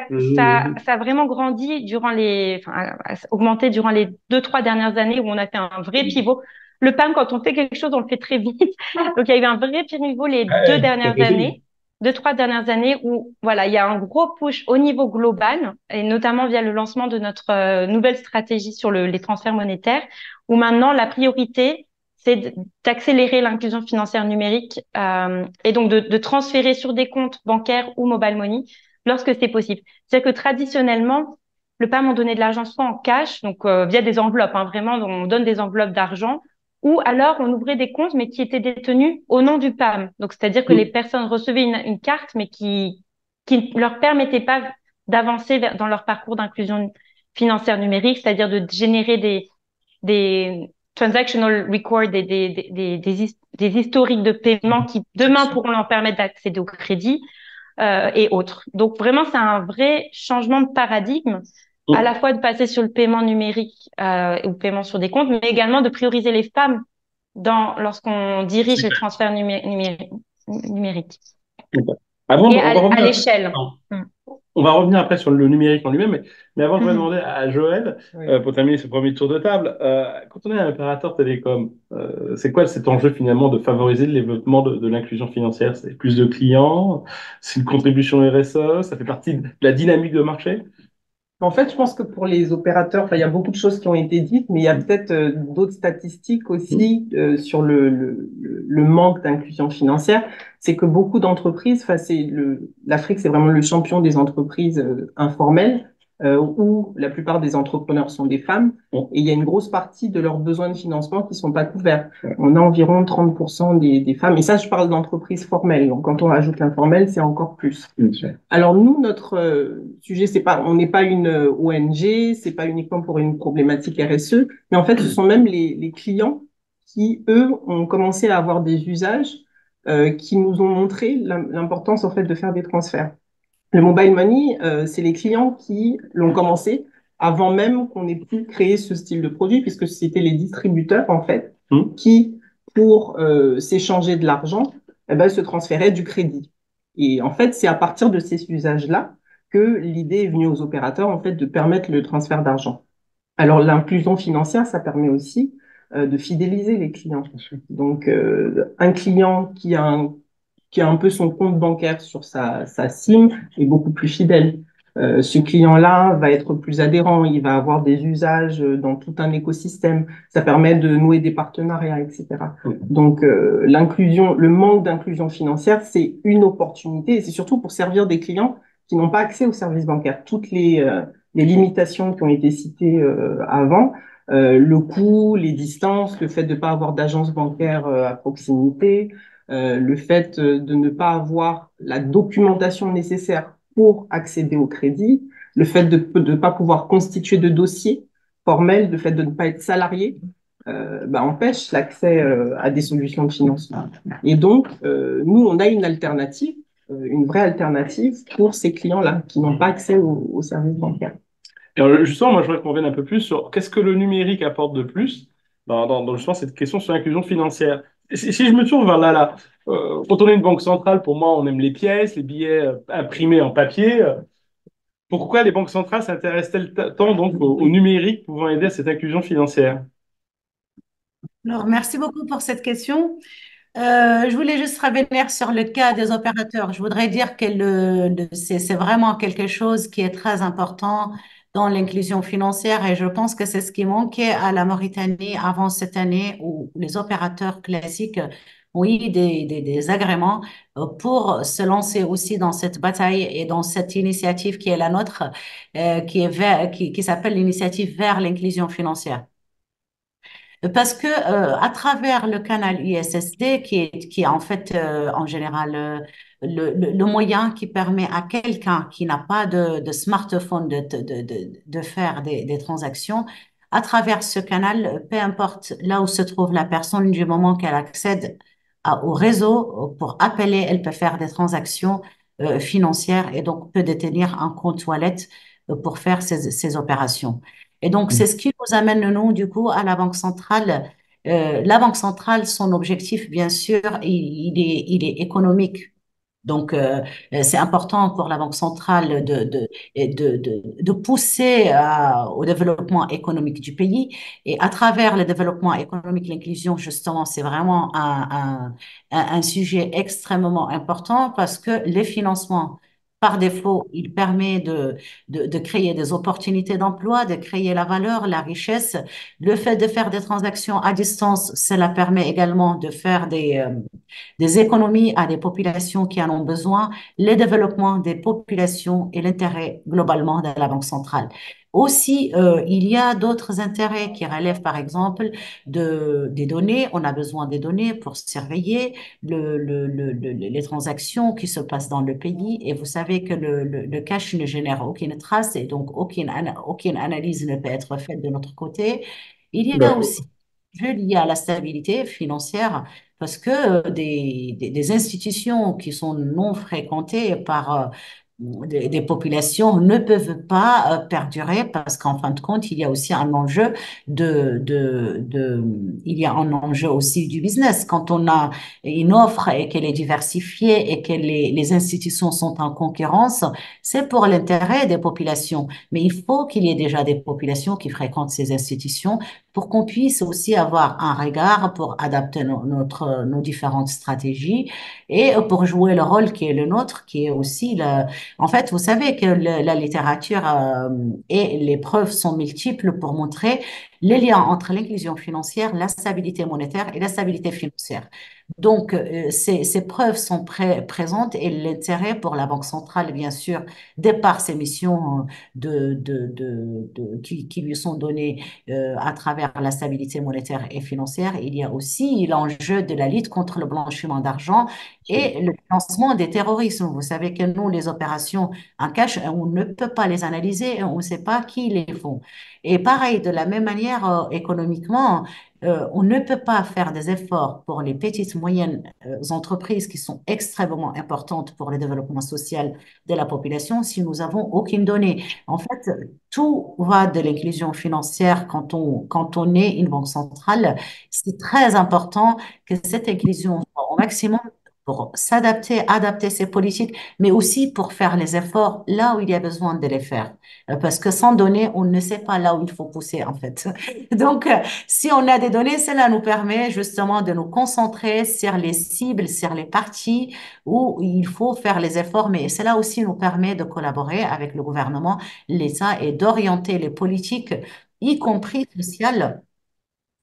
S2: a vraiment grandi a augmenté durant les 2-3 dernières années où on a fait un vrai pivot. Le PAM, quand on fait quelque chose, on le fait très vite. Donc, il y a eu un vrai pivot les 2-3 dernières années où, voilà, il y a un gros push au niveau global et notamment via le lancement de notre nouvelle stratégie sur les transferts monétaires où maintenant, la priorité, c'est d'accélérer l'inclusion financière numérique et donc de transférer sur des comptes bancaires ou mobile money lorsque c'est possible. C'est-à-dire que traditionnellement, le PAM, on donnait de l'argent soit en cash, donc via des enveloppes, vraiment, on donne des enveloppes d'argent, ou alors on ouvrait des comptes, mais qui étaient détenus au nom du PAM. Donc, c'est-à-dire que les personnes recevaient une carte, mais qui ne leur permettait pas d'avancer dans leur parcours d'inclusion financière numérique, c'est-à-dire de générer des transactional records, des historiques de paiement qui demain pourront leur permettre d'accéder au crédit et autres. Donc vraiment, c'est un vrai changement de paradigme, à la fois de passer sur le paiement numérique ou paiement sur des comptes, mais également de prioriser les femmes lorsqu'on dirige les transferts numériques.
S1: Avant,
S2: et à l'échelle.
S1: On va revenir après sur le numérique en lui-même, mais avant, je vais demander à Joël, pour terminer ce premier tour de table, quand on est un opérateur télécom, c'est quoi cet enjeu finalement de favoriser le développement de l'inclusion financière? C'est plus de clients, c'est une contribution RSE, ça fait partie de la dynamique de marché?
S5: En fait, je pense que pour les opérateurs, il y a beaucoup de choses qui ont été dites, mais il y a peut-être d'autres statistiques aussi sur le manque d'inclusion financière. C'est que beaucoup d'entreprises, l'Afrique, c'est vraiment le champion des entreprises informelles. où la plupart des entrepreneurs sont des femmes, et il y a une grosse partie de leurs besoins de financement qui sont pas couverts. On a environ 30% des femmes, et ça, je parle d'entreprises formelles. Donc, quand on ajoute l'informel, c'est encore plus. Alors, nous, notre sujet, c'est pas, on n'est pas une ONG, c'est pas uniquement pour une problématique RSE, mais en fait, ce sont même les clients qui, eux, ont commencé à avoir des usages qui nous ont montré l'importance, en fait, de faire des transferts. Le mobile money, c'est les clients qui l'ont commencé avant même qu'on ait pu créer ce style de produit, puisque c'était les distributeurs, en fait, qui, pour s'échanger de l'argent, eh ben, se transféraient du crédit. Et en fait, c'est à partir de ces usages-là que l'idée est venue aux opérateurs, en fait, de permettre le transfert d'argent. Alors, l'inclusion financière, ça permet aussi de fidéliser les clients. Donc, un client qui a un peu son compte bancaire sur sa SIM est beaucoup plus fidèle. Ce client-là va être plus adhérent, il va avoir des usages dans tout un écosystème. Ça permet de nouer des partenariats, etc. Donc, l'inclusion, le manque d'inclusion financière, c'est une opportunité et c'est surtout pour servir des clients qui n'ont pas accès aux services bancaires. Toutes les limitations qui ont été citées avant, le coût, les distances, le fait de ne pas avoir d'agence bancaire à proximité, le fait de ne pas avoir la documentation nécessaire pour accéder au crédit, le fait de ne pas pouvoir constituer de dossier formel, le fait de ne pas être salarié, empêche l'accès à des solutions de financement. Et donc, nous, on a une alternative, une vraie alternative pour ces clients-là qui n'ont pas accès aux services bancaires.
S1: Et alors, justement, moi, je voudrais qu'on revienne un peu plus sur qu'est-ce que le numérique apporte de plus dans justement cette question sur l'inclusion financière. Si je me tourne vers là, quand on est une banque centrale, pour moi, on aime les pièces, les billets imprimés en papier. Pourquoi les banques centrales s'intéressent-elles tant donc au numérique pouvant aider à cette inclusion financière?
S4: Alors, merci beaucoup pour cette question. Je voulais juste revenir sur le cas des opérateurs. Je voudrais dire que c'est vraiment quelque chose qui est très important dans l'inclusion financière et je pense que c'est ce qui manquait à la Mauritanie avant cette année où les opérateurs classiques ont eu des agréments pour se lancer aussi dans cette bataille et dans cette initiative qui est la nôtre, qui s'appelle l'initiative vers l'inclusion financière. Parce que à travers le canal USSD, qui est en fait en général le moyen qui permet à quelqu'un qui n'a pas de smartphone de faire des transactions, à travers ce canal, peu importe là où se trouve la personne, du moment qu'elle accède au réseau pour appeler, elle peut faire des transactions financières et donc peut détenir un compte wallet pour faire ces opérations. Et donc, c'est ce qui nous amène, nous, du coup, à la Banque centrale. La Banque centrale, son objectif, bien sûr, il est économique. Donc, c'est important pour la Banque centrale de pousser au développement économique du pays. Et à travers le développement économique, l'inclusion, justement, c'est vraiment un sujet extrêmement important parce que les financements, par défaut, il permet de créer des opportunités d'emploi, de créer la valeur, la richesse. Le fait de faire des transactions à distance, cela permet également de faire des économies à des populations qui en ont besoin, le développement des populations et l'intérêt globalement de la Banque centrale. Aussi, il y a d'autres intérêts qui relèvent, par exemple, des données. On a besoin des données pour surveiller les transactions qui se passent dans le pays. Et vous savez que le cash ne génère aucune trace et donc aucune analyse ne peut être faite de notre côté. Il y a aussi lié à la stabilité financière parce que des institutions qui sont non fréquentées par des populations ne peuvent pas perdurer parce qu'en fin de compte, il y a aussi un enjeu il y a un enjeu aussi du business. Quand on a une offre et qu'elle est diversifiée et que les institutions sont en concurrence, c'est pour l'intérêt des populations. Mais il faut qu'il y ait déjà des populations qui fréquentent ces institutions pour qu'on puisse aussi avoir un regard pour adapter nos différentes stratégies et pour jouer le rôle qui est le nôtre, qui est aussi en fait, vous savez que la littérature et les preuves sont multiples pour montrer les liens entre l'inclusion financière, la stabilité monétaire et la stabilité financière. Donc, ces preuves sont présentes et l'intérêt pour la Banque centrale, bien sûr, de par ses missions qui lui sont données à travers la stabilité monétaire et financière, il y a aussi l'enjeu de la lutte contre le blanchiment d'argent et le financement des terrorismes. Vous savez que nous, les opérations en cash, on ne peut pas les analyser, on ne sait pas qui les font. Et pareil, de la même manière, économiquement, on ne peut pas faire des efforts pour les petites, moyennes entreprises qui sont extrêmement importantes pour le développement social de la population si nous avons aucune donnée. En fait, tout va de l'inclusion financière quand on est une banque centrale. C'est très important que cette inclusion soit au maximum pour s'adapter, adapter ses politiques, mais aussi pour faire les efforts là où il y a besoin de les faire. Parce que sans données, on ne sait pas là où il faut pousser, en fait. Donc, si on a des données, cela nous permet justement de nous concentrer sur les cibles, sur les parties où il faut faire les efforts, mais cela aussi nous permet de collaborer avec le gouvernement, l'État et d'orienter les politiques, y compris sociales,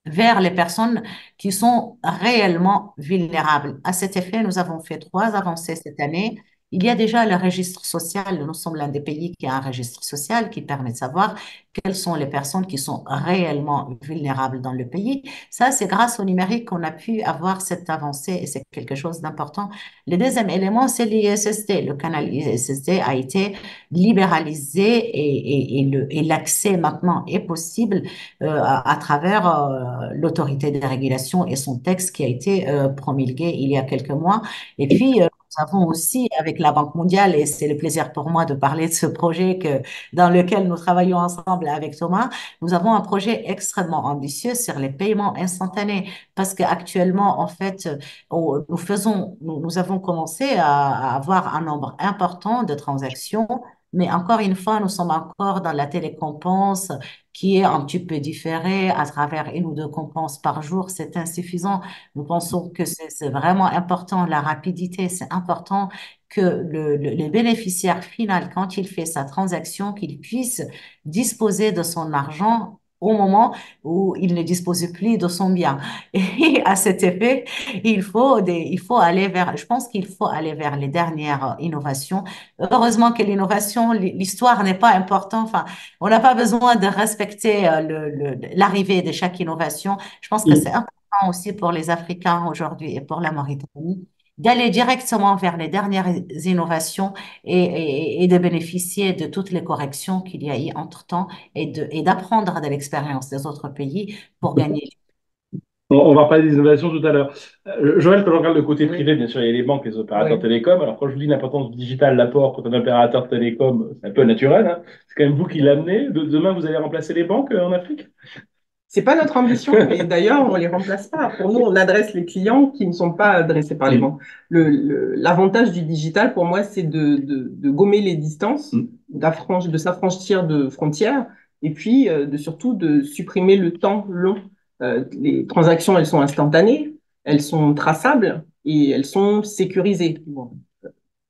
S4: vers les personnes qui sont réellement vulnérables. À cet effet, nous avons fait trois avancées cette année. Il y a déjà le registre social. Nous sommes l'un des pays qui a un registre social qui permet de savoir quelles sont les personnes qui sont réellement vulnérables dans le pays. Ça, c'est grâce au numérique qu'on a pu avoir cette avancée et c'est quelque chose d'important. Le deuxième élément, c'est l'ISSD. Le canal ISSD a été libéralisé et l'accès maintenant est possible à travers l'autorité de régulation et son texte qui a été promulgué il y a quelques mois. Et puis, nous avons aussi, avec la Banque mondiale, et c'est le plaisir pour moi de parler de ce projet dans lequel nous travaillons ensemble avec Thomas, nous avons un projet extrêmement ambitieux sur les paiements instantanés parce qu'actuellement, en fait, nous avons commencé à avoir un nombre important de transactions. Mais encore une fois, nous sommes encore dans la télécompense, qui est un petit peu différé à travers une ou deux compenses par jour, c'est insuffisant. Nous pensons que c'est vraiment important, la rapidité, c'est important que le bénéficiaire final, quand il fait sa transaction, qu'il puisse disposer de son argent au moment où il ne dispose plus de son bien. Et à cet effet, il faut aller vers, je pense qu'il faut aller vers les dernières innovations. Heureusement que l'innovation, l'histoire n'est pas importante. Enfin, on n'a pas besoin de respecter l'arrivée de chaque innovation. Je pense que c'est important aussi pour les Africains aujourd'hui et pour la Mauritanie d'aller directement vers les dernières innovations et de bénéficier de toutes les corrections qu'il y a eu entre-temps et d'apprendre de l'expérience des autres pays pour gagner.
S1: On va parler des innovations tout à l'heure. Joël, quand on regarde le côté privé,
S5: Oui,
S1: bien sûr, il y a les banques, les opérateurs
S5: oui.
S1: télécoms. Alors, quand je vous dis l'importance du digital, l'apport quand un opérateur télécom, c'est un peu naturel, hein. C'est quand même vous qui l'amenez. Demain, vous allez remplacer les banques en Afrique?
S5: C'est pas notre ambition, et d'ailleurs, on les remplace pas. Pour nous, on adresse les clients qui ne sont pas adressés par les
S1: Mm.
S5: banques. L'avantage du digital, pour moi, c'est de gommer les distances,
S1: Mm.
S5: de s'affranchir de frontières, et puis surtout de supprimer le temps long. Les transactions, elles sont instantanées, elles sont traçables et elles sont sécurisées. Bon.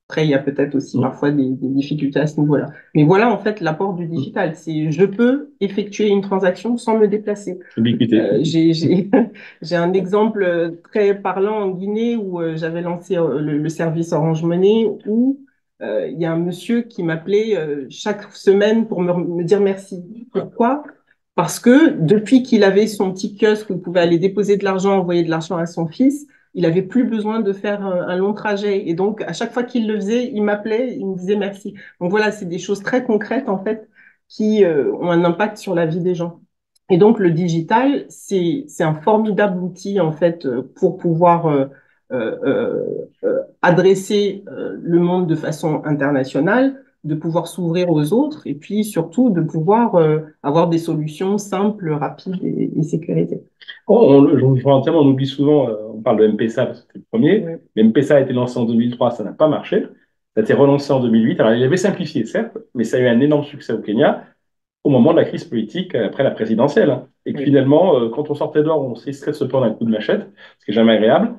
S5: Après, il y a peut-être aussi
S1: Mm.
S5: parfois des difficultés à ce niveau-là. Mais voilà, en fait, l'apport du digital. C'est je peux effectuer une transaction sans me déplacer.
S1: Ubiquité.
S5: J'ai un exemple très parlant en Guinée où j'avais lancé le service Orange Money où il y a un monsieur qui m'appelait chaque semaine pour me dire merci. Pourquoi? Parce que depuis qu'il avait son petit kiosque où il pouvait aller déposer de l'argent, envoyer de l'argent à son fils, il avait plus besoin de faire un long trajet. Et donc, à chaque fois qu'il le faisait, il m'appelait, il me disait merci. Donc voilà, c'est des choses très concrètes, en fait, qui ont un impact sur la vie des gens. Et donc, le digital, c'est un formidable outil, en fait, pour pouvoir adresser le monde de façon internationale, de pouvoir s'ouvrir aux autres et puis surtout de pouvoir avoir des solutions simples, rapides et sécurisées.
S1: Je vous rejoins entièrement, on oublie souvent, on parle de M-Pesa parce que c'était le premier,
S5: Ouais.
S1: mais M-Pesa a été lancé en 2003, ça n'a pas marché. Ça a été relancé en 2008. Alors, il avait simplifié, certes, mais ça a eu un énorme succès au Kenya au moment de la crise politique après la présidentielle, hein. Et que
S5: Oui.
S1: finalement, quand on sortait dehors, on s'essayait de se prendre un coup de machette, ce qui est jamais agréable.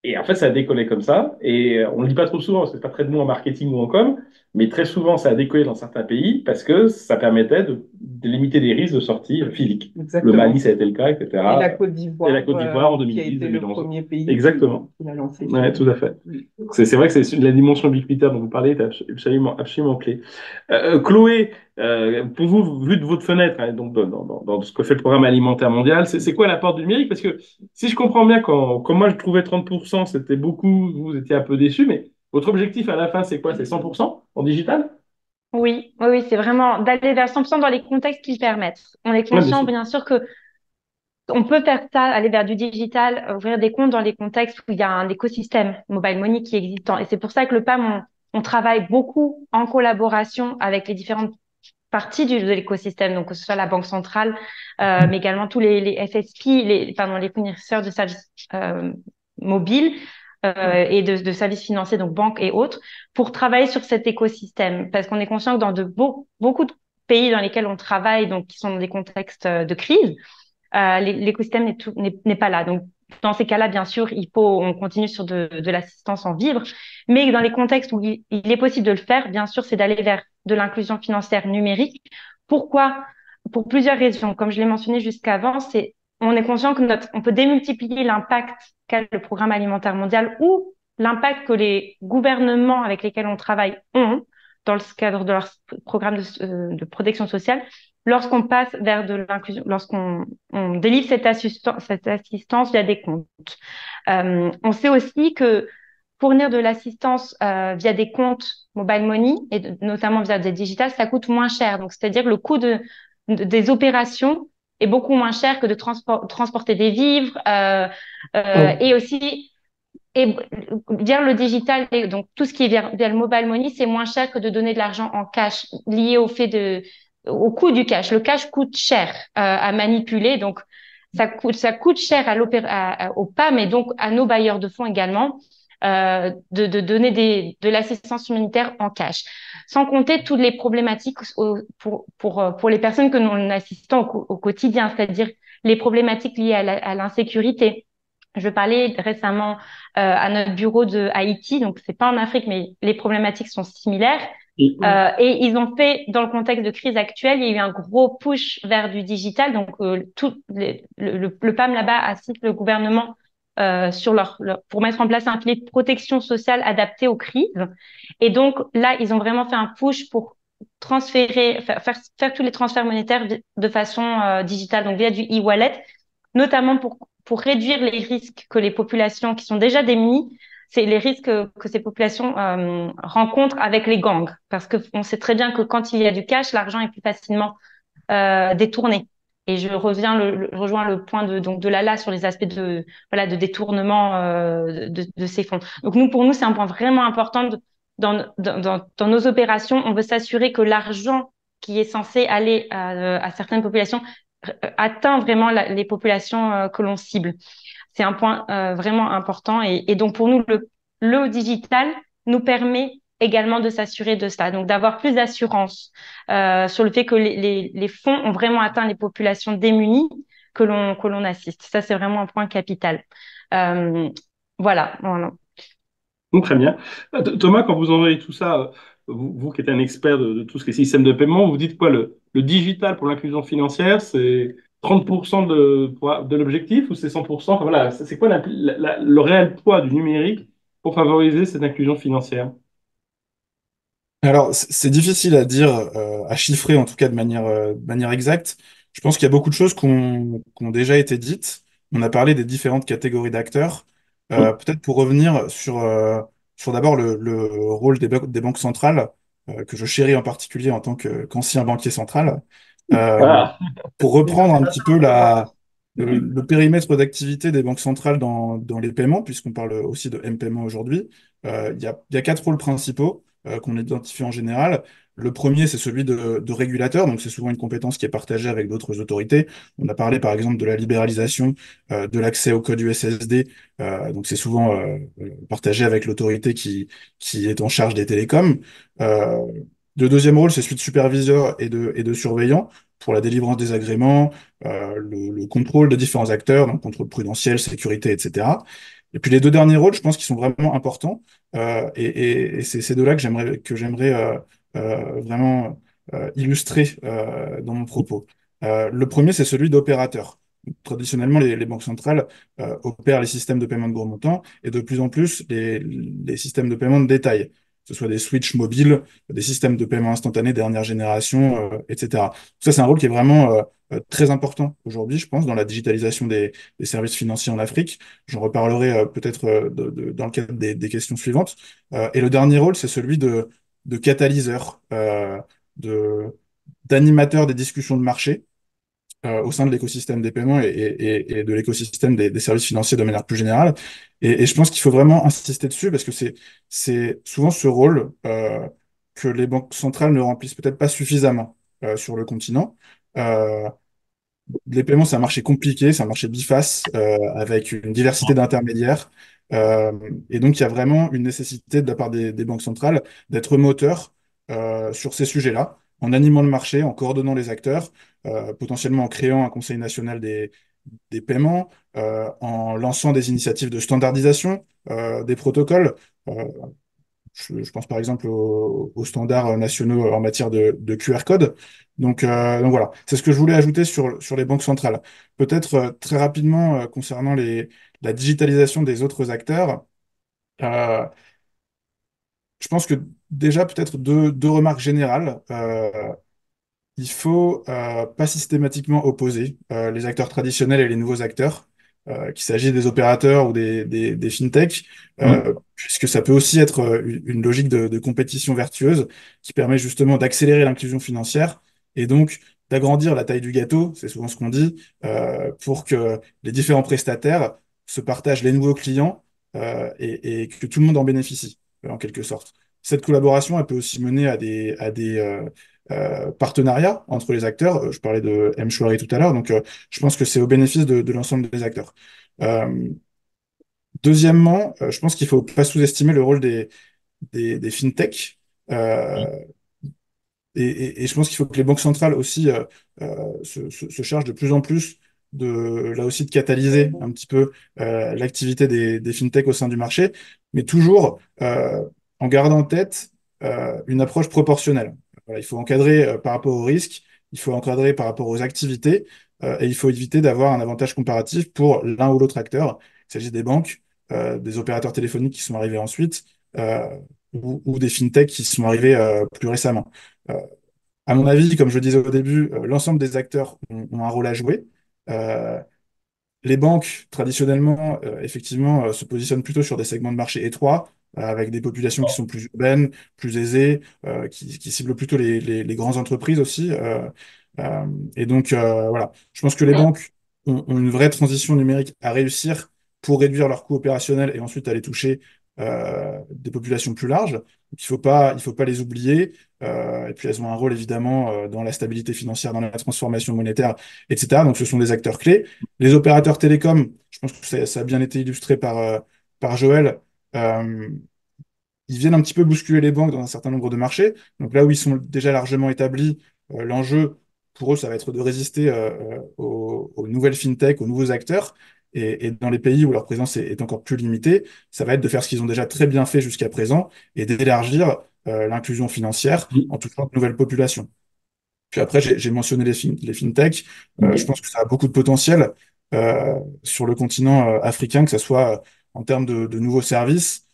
S1: Et en fait, ça a décollé comme ça. Et on ne le dit pas trop souvent, parce que c'est pas très de nous en marketing ou en com, mais très souvent, ça a décollé dans certains pays parce que ça permettait de limiter les risques de sortie physique. Le
S5: Exactement.
S1: Mali, ça a été le cas,
S5: Et la
S1: etc.
S5: Côte
S1: Et
S5: d'Ivoire,
S1: la Côte d'Ivoire en
S5: qui a été le
S1: 2010-2011.
S5: premier pays
S1: Exactement.
S5: qui l'a lancé.
S1: Ouais, tout à fait.
S5: Oui.
S1: C'est vrai que c'est la dimension ubiquitaire dont vous parlez est absolument clé. Chloé, pour vous, vu de votre fenêtre, hein, donc dans ce que fait le programme alimentaire mondial, c'est quoi l'apport du numérique? Parce que si je comprends bien, quand moi je trouvais 30%, c'était beaucoup, vous étiez un peu déçu, mais votre objectif à la fin, c'est quoi? C'est 100% en digital?
S2: Oui, oui, oui, c'est vraiment d'aller vers 100% dans les contextes qui le permettent. On est
S1: Oui, bien
S2: conscient,
S1: sûr.
S2: bien sûr, que on peut faire ça, aller vers du digital, ouvrir des comptes dans les contextes où il y a un écosystème mobile money qui est existant. Et c'est pour ça que le PAM, on travaille beaucoup en collaboration avec les différentes parties de l'écosystème, donc que ce soit la Banque centrale, mais également tous les FSP, pardon, les fournisseurs de services mobiles et de services financiers, donc banques et autres, pour travailler sur cet écosystème. Parce qu'on est conscient que dans beaucoup de pays dans lesquels on travaille, donc qui sont dans des contextes de crise, l'écosystème n'est pas là. Donc, dans ces cas-là, bien sûr, on continue sur de l'assistance en vivre. Mais dans les contextes où il est possible de le faire, bien sûr, c'est d'aller vers de l'inclusion financière numérique. Pourquoi? Pour plusieurs raisons. Comme je l'ai mentionné jusqu'avant, on est conscient que on peut démultiplier l'impact qu'a le programme alimentaire mondial ou l'impact que les gouvernements avec lesquels on travaille ont dans le cadre de leur programme de protection sociale lorsqu'on passe vers de l'inclusion, lorsqu'on délivre cette assistance via des comptes. On sait aussi que fournir de l'assistance via des comptes mobile money et notamment via des digitales, ça coûte moins cher. Donc, c'est-à-dire que le coût des opérations est beaucoup moins cher que de transporter des vivres et aussi via le digital, et donc tout ce qui est via le mobile money, c'est moins cher que de donner de l'argent en cash lié au coût du cash. Le cash coûte cher à manipuler, donc ça coûte cher au PAM et donc à nos bailleurs de fonds également de donner de l'assistance humanitaire en cash. Sans compter toutes les problématiques pour les personnes que nous assistons au quotidien, c'est-à-dire les problématiques liées à l'insécurité. Je parlais récemment à notre bureau de Haïti, donc c'est pas en Afrique, mais les problématiques sont similaires. Et ils ont fait, dans le contexte de crise actuelle, il y a eu un gros push vers du digital. Donc, le PAM là-bas assiste le gouvernement pour mettre en place un filet de protection sociale adapté aux crises. Et donc, là, ils ont vraiment fait un push pour faire tous les transferts monétaires de façon digitale, donc via du e-wallet, notamment pour réduire les risques que les populations qui sont déjà démunies, c'est les risques que ces populations rencontrent avec les gangs. Parce que on sait très bien que quand il y a du cash, l'argent est plus facilement détourné. Et je rejoins le point de Lala sur les aspects de détournement de ces fonds. Donc pour nous, c'est un point vraiment important dans nos opérations. On veut s'assurer que l'argent qui est censé aller à certaines populations atteint vraiment les populations que l'on cible. C'est un point vraiment important. Et donc, pour nous, le digital nous permet également de s'assurer de ça. Donc, d'avoir plus d'assurance sur le fait que les fonds ont vraiment atteint les populations démunies que l'on assiste. Ça, c'est vraiment un point capital. Voilà.
S1: Donc, très bien. Thomas, quand vous envoyez tout ça, vous qui êtes un expert de tout ce qui est système de paiement, vous dites quoi? Le digital pour l'inclusion financière, c'est 30% de l'objectif ou c'est 100%? Enfin, voilà, c'est quoi le réel poids du numérique pour favoriser cette inclusion financière?
S3: Alors, c'est difficile à dire, à chiffrer en tout cas de manière exacte. Je pense qu'il y a beaucoup de choses qui ont déjà été dites. On a parlé des différentes catégories d'acteurs.
S1: Hum.
S3: Peut-être pour revenir sur d'abord le rôle des banques centrales, que je chéris en particulier en tant qu'ancien banquier central. Euh,
S1: Ah,
S3: pour reprendre un petit peu le périmètre d'activité des banques centrales dans les paiements, puisqu'on parle aussi de M-paiement aujourd'hui, il y a quatre rôles principaux qu'on identifie en général. Le premier, c'est celui de régulateur, donc c'est souvent une compétence qui est partagée avec d'autres autorités. On a parlé par exemple de la libéralisation de l'accès au code USSD, donc c'est souvent partagé avec l'autorité qui est en charge des télécoms. Euh, le deuxième rôle, c'est celui de superviseur et de surveillant pour la délivrance des agréments, le contrôle des différents acteurs, donc contrôle prudentiel, sécurité, etc. Et puis les deux derniers rôles, je pense qu'ils sont vraiment importants, et c'est ces deux-là que j'aimerais vraiment illustrer dans mon propos. Le premier, c'est celui d'opérateur. Traditionnellement, les banques centrales opèrent les systèmes de paiement de gros montants et de plus en plus les systèmes de paiement de détail, que ce soit des switches mobiles, des systèmes de paiement instantané dernière génération, etc. Ça, c'est un rôle qui est vraiment très important aujourd'hui, je pense, dans la digitalisation des services financiers en Afrique. J'en reparlerai peut-être dans le cadre des questions suivantes. Et le dernier rôle, c'est celui de catalyseur, de, d'animateur des discussions de marché au sein de l'écosystème des paiements et de l'écosystème des services financiers de manière plus générale. Et je pense qu'il faut vraiment insister dessus parce que c'est souvent ce rôle que les banques centrales ne remplissent peut-être pas suffisamment sur le continent. Euh, les paiements, c'est un marché compliqué, c'est un marché biface avec une diversité d'intermédiaires. Euh, et donc, il y a vraiment une nécessité de la part des banques centrales d'être moteur sur ces sujets-là, en animant le marché, en coordonnant les acteurs, potentiellement en créant un conseil national des paiements, en lançant des initiatives de standardisation des protocoles. Euh, je pense par exemple aux standards nationaux en matière de QR code. Donc voilà, c'est ce que je voulais ajouter sur les banques centrales. Peut-être très rapidement concernant la digitalisation des autres acteurs, euh, je pense que déjà peut-être deux remarques générales. Il faut pas systématiquement opposer les acteurs traditionnels et les nouveaux acteurs, qu'il s'agisse des opérateurs ou des fintechs, puisque ça peut aussi être une logique de compétition vertueuse qui permet justement d'accélérer l'inclusion financière et donc d'agrandir la taille du gâteau, c'est souvent ce qu'on dit, pour que les différents prestataires se partagent les nouveaux clients et que tout le monde en bénéficie, en quelque sorte. Cette collaboration, elle peut aussi mener à des partenariat entre les acteurs. Je parlais de M-Shwari tout à l'heure, donc je pense que c'est au bénéfice de l'ensemble des acteurs. Euh, Deuxièmement, je pense qu'il ne faut pas sous-estimer le rôle des fintechs. Euh, et je pense qu'il faut que les banques centrales aussi se chargent de plus en plus là aussi de catalyser un petit peu l'activité des fintechs au sein du marché, mais toujours en gardant en tête une approche proportionnelle. Voilà, il faut encadrer par rapport aux risques, il faut encadrer par rapport aux activités, et il faut éviter d'avoir un avantage comparatif pour l'un ou l'autre acteur. Il s'agit des banques, des opérateurs téléphoniques qui sont arrivés ensuite, euh, ou des fintechs qui sont arrivés plus récemment. Euh, à mon avis, comme je le disais au début, l'ensemble des acteurs ont un rôle à jouer. Euh, les banques, traditionnellement, effectivement, se positionnent plutôt sur des segments de marché étroits, avec des populations qui sont plus urbaines, plus aisées, qui ciblent plutôt les grandes entreprises aussi. Et donc, voilà, je pense que les banques ont une vraie transition numérique à réussir pour réduire leurs coûts opérationnels et ensuite aller toucher des populations plus larges. Donc, il faut pas les oublier. Et puis, elles ont un rôle, évidemment, dans la stabilité financière, dans la transformation monétaire, etc. Donc, ce sont des acteurs clés. Les opérateurs télécoms, je pense que ça a bien été illustré par Joël, euh, ils viennent un petit peu bousculer les banques dans un certain nombre de marchés. Donc là où ils sont déjà largement établis, l'enjeu pour eux, ça va être de résister aux nouvelles fintech, aux nouveaux acteurs. Et dans les pays où leur présence est encore plus limitée, ça va être de faire ce qu'ils ont déjà très bien fait jusqu'à présent et d'élargir l'inclusion financière en touchant de nouvelles populations. Puis après, j'ai mentionné les fintech. Je pense que ça a beaucoup de potentiel sur le continent africain, que ce soit en termes de nouveaux services.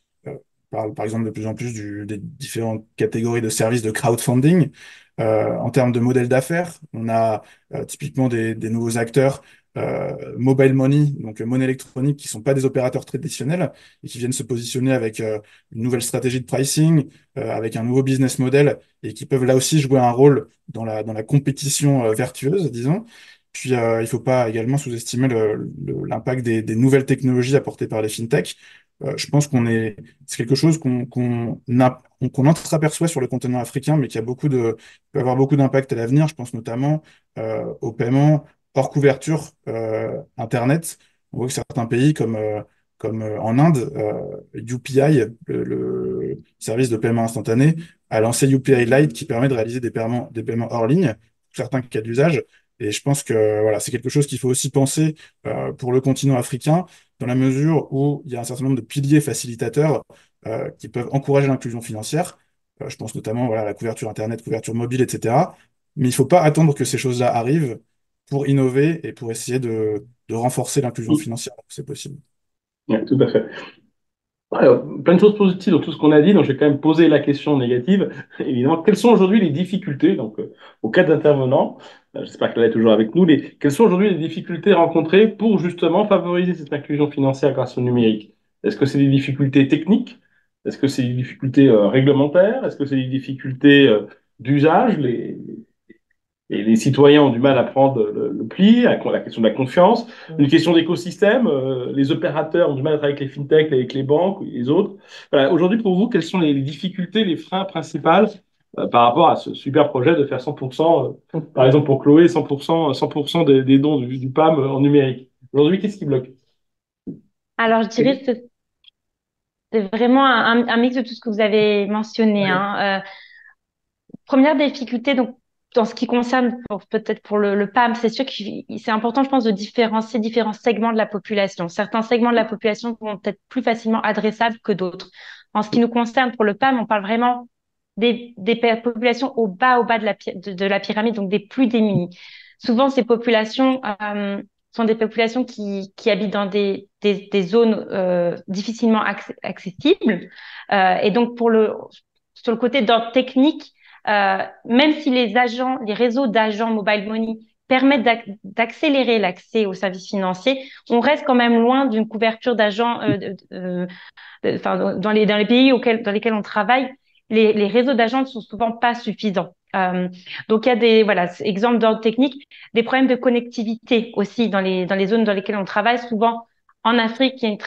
S3: Par exemple, de plus en plus des différentes catégories de services de crowdfunding. En termes de modèles d'affaires, on a typiquement des nouveaux acteurs, mobile money, donc monnaie électronique, qui sont pas des opérateurs traditionnels et qui viennent se positionner avec une nouvelle stratégie de pricing, avec un nouveau business model et qui peuvent là aussi jouer un rôle dans la compétition vertueuse, disons. Puis, il ne faut pas également sous-estimer l'impact des nouvelles technologies apportées par les fintechs. Je pense c'est quelque chose qu'on entreaperçoit sur le continent africain, mais qui peut avoir beaucoup d'impact à l'avenir. Je pense notamment au paiement hors couverture Internet. On voit que certains pays, comme en Inde, UPI, le service de paiement instantané, a lancé UPI Lite qui permet de réaliser des paiements hors ligne pour certains cas d'usage. Et je pense que voilà, c'est quelque chose qu'il faut aussi penser pour le continent africain, dans la mesure où il y a un certain nombre de piliers facilitateurs qui peuvent encourager l'inclusion financière. Je pense notamment voilà, à la couverture Internet, couverture mobile, etc. Mais il ne faut pas attendre que ces choses-là arrivent pour innover et pour essayer de renforcer l'inclusion financière. C'est possible.
S1: Ouais, tout à fait. Alors, plein de choses positives dans tout ce qu'on a dit, donc je vais quand même poser la question négative. Évidemment, quelles sont aujourd'hui les difficultés, donc au cas d'intervenants, j'espère qu'elle est toujours avec nous, quelles sont aujourd'hui les difficultés rencontrées pour justement favoriser cette inclusion financière grâce au numérique? Est-ce que c'est des difficultés techniques? Est-ce que c'est des difficultés réglementaires? Est-ce que c'est des difficultés d'usage? Et les citoyens ont du mal à prendre le pli, la question de la confiance, une question d'écosystème, les opérateurs ont du mal à travailler avec les fintechs, avec les banques, les autres. Voilà. Aujourd'hui, pour vous, quelles sont les difficultés, les freins principaux par rapport à ce super projet de faire 100%, par exemple pour Chloé, 100% des dons du PAM en numérique? Aujourd'hui, qu'est-ce qui bloque?
S2: Alors, je dirais que c'est vraiment un mix de tout ce que vous avez mentionné,
S1: Ouais.
S2: hein. Première difficulté, donc, dans ce qui concerne peut-être pour le PAM, c'est sûr que c'est important, je pense, de différencier différents segments de la population. Certains segments de la population vont être plus facilement adressables que d'autres. En ce qui nous concerne pour le PAM, on parle vraiment des populations au bas de la pyramide, donc des plus démunis. Souvent, ces populations sont des populations qui habitent dans des zones difficilement accessibles. Et donc, sur le côté d'ordre technique, même si les réseaux d'agents mobile money permettent d'accélérer l'accès aux services financiers, on reste quand même loin d'une couverture d'agents. Enfin, dans les pays dans lesquels on travaille, les réseaux d'agents ne sont souvent pas suffisants. Donc il y a exemples d'ordre technique, des problèmes de connectivité aussi dans les zones dans lesquelles on travaille. Souvent en Afrique, il y a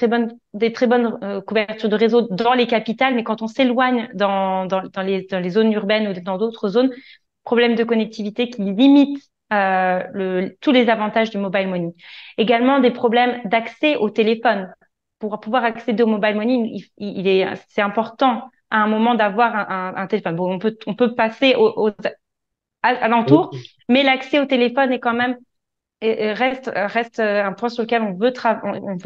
S2: des très bonnes couvertures de réseau dans les capitales, mais quand on s'éloigne dans les zones urbaines ou dans d'autres zones, problème de connectivité qui limite tous les avantages du mobile money. Également des problèmes d'accès au téléphone. Pour pouvoir accéder au mobile money, c'est important à un moment d'avoir un téléphone. Bon, on peut passer aux alentours, mais l'accès au téléphone est quand même reste un point sur lequel on veut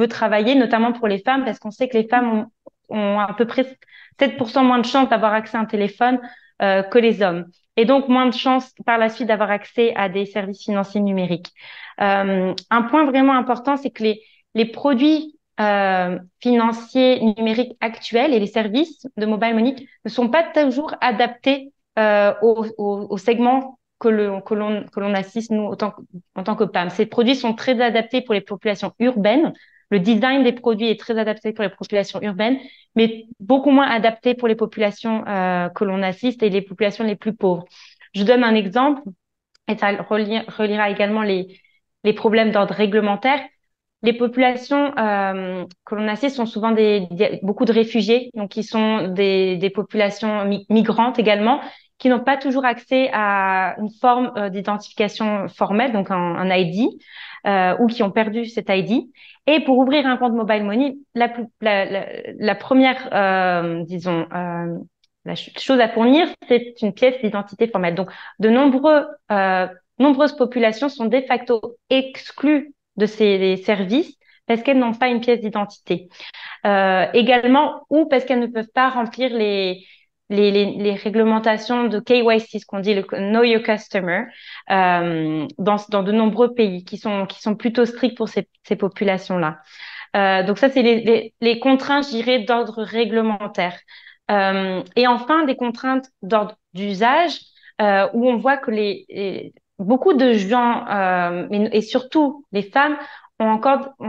S2: travailler, notamment pour les femmes, parce qu'on sait que les femmes ont à peu près 7% moins de chances d'avoir accès à un téléphone que les hommes. Et donc, moins de chances par la suite d'avoir accès à des services financiers numériques. Un point vraiment important, c'est que les produits financiers numériques actuels et les services de mobile money ne sont pas toujours adaptés au segment que l'on assiste, nous, en tant que PAM. Ces produits sont très adaptés pour les populations urbaines. Le design des produits est très adapté pour les populations urbaines, mais beaucoup moins adapté pour les populations que l'on assiste et les populations les plus pauvres. Je donne un exemple, et ça reliera également les problèmes d'ordre réglementaire. Les populations que l'on assiste sont souvent beaucoup de réfugiés, donc qui sont des populations migrantes également, qui n'ont pas toujours accès à une forme d'identification formelle, donc un ID, ou qui ont perdu cet ID. Et pour ouvrir un compte mobile money, la première, la chose à fournir, c'est une pièce d'identité formelle. Donc, de nombreuses populations sont de facto exclues de ces services parce qu'elles n'ont pas une pièce d'identité. Également, ou parce qu'elles ne peuvent pas remplir les réglementations de KYC, ce qu'on dit le Know Your Customer, dans de nombreux pays qui sont plutôt stricts pour ces populations-là. Donc ça, c'est les contraintes, je dirais, d'ordre réglementaire. Et enfin, des contraintes d'ordre d'usage, où on voit que beaucoup de gens, et surtout les femmes, ont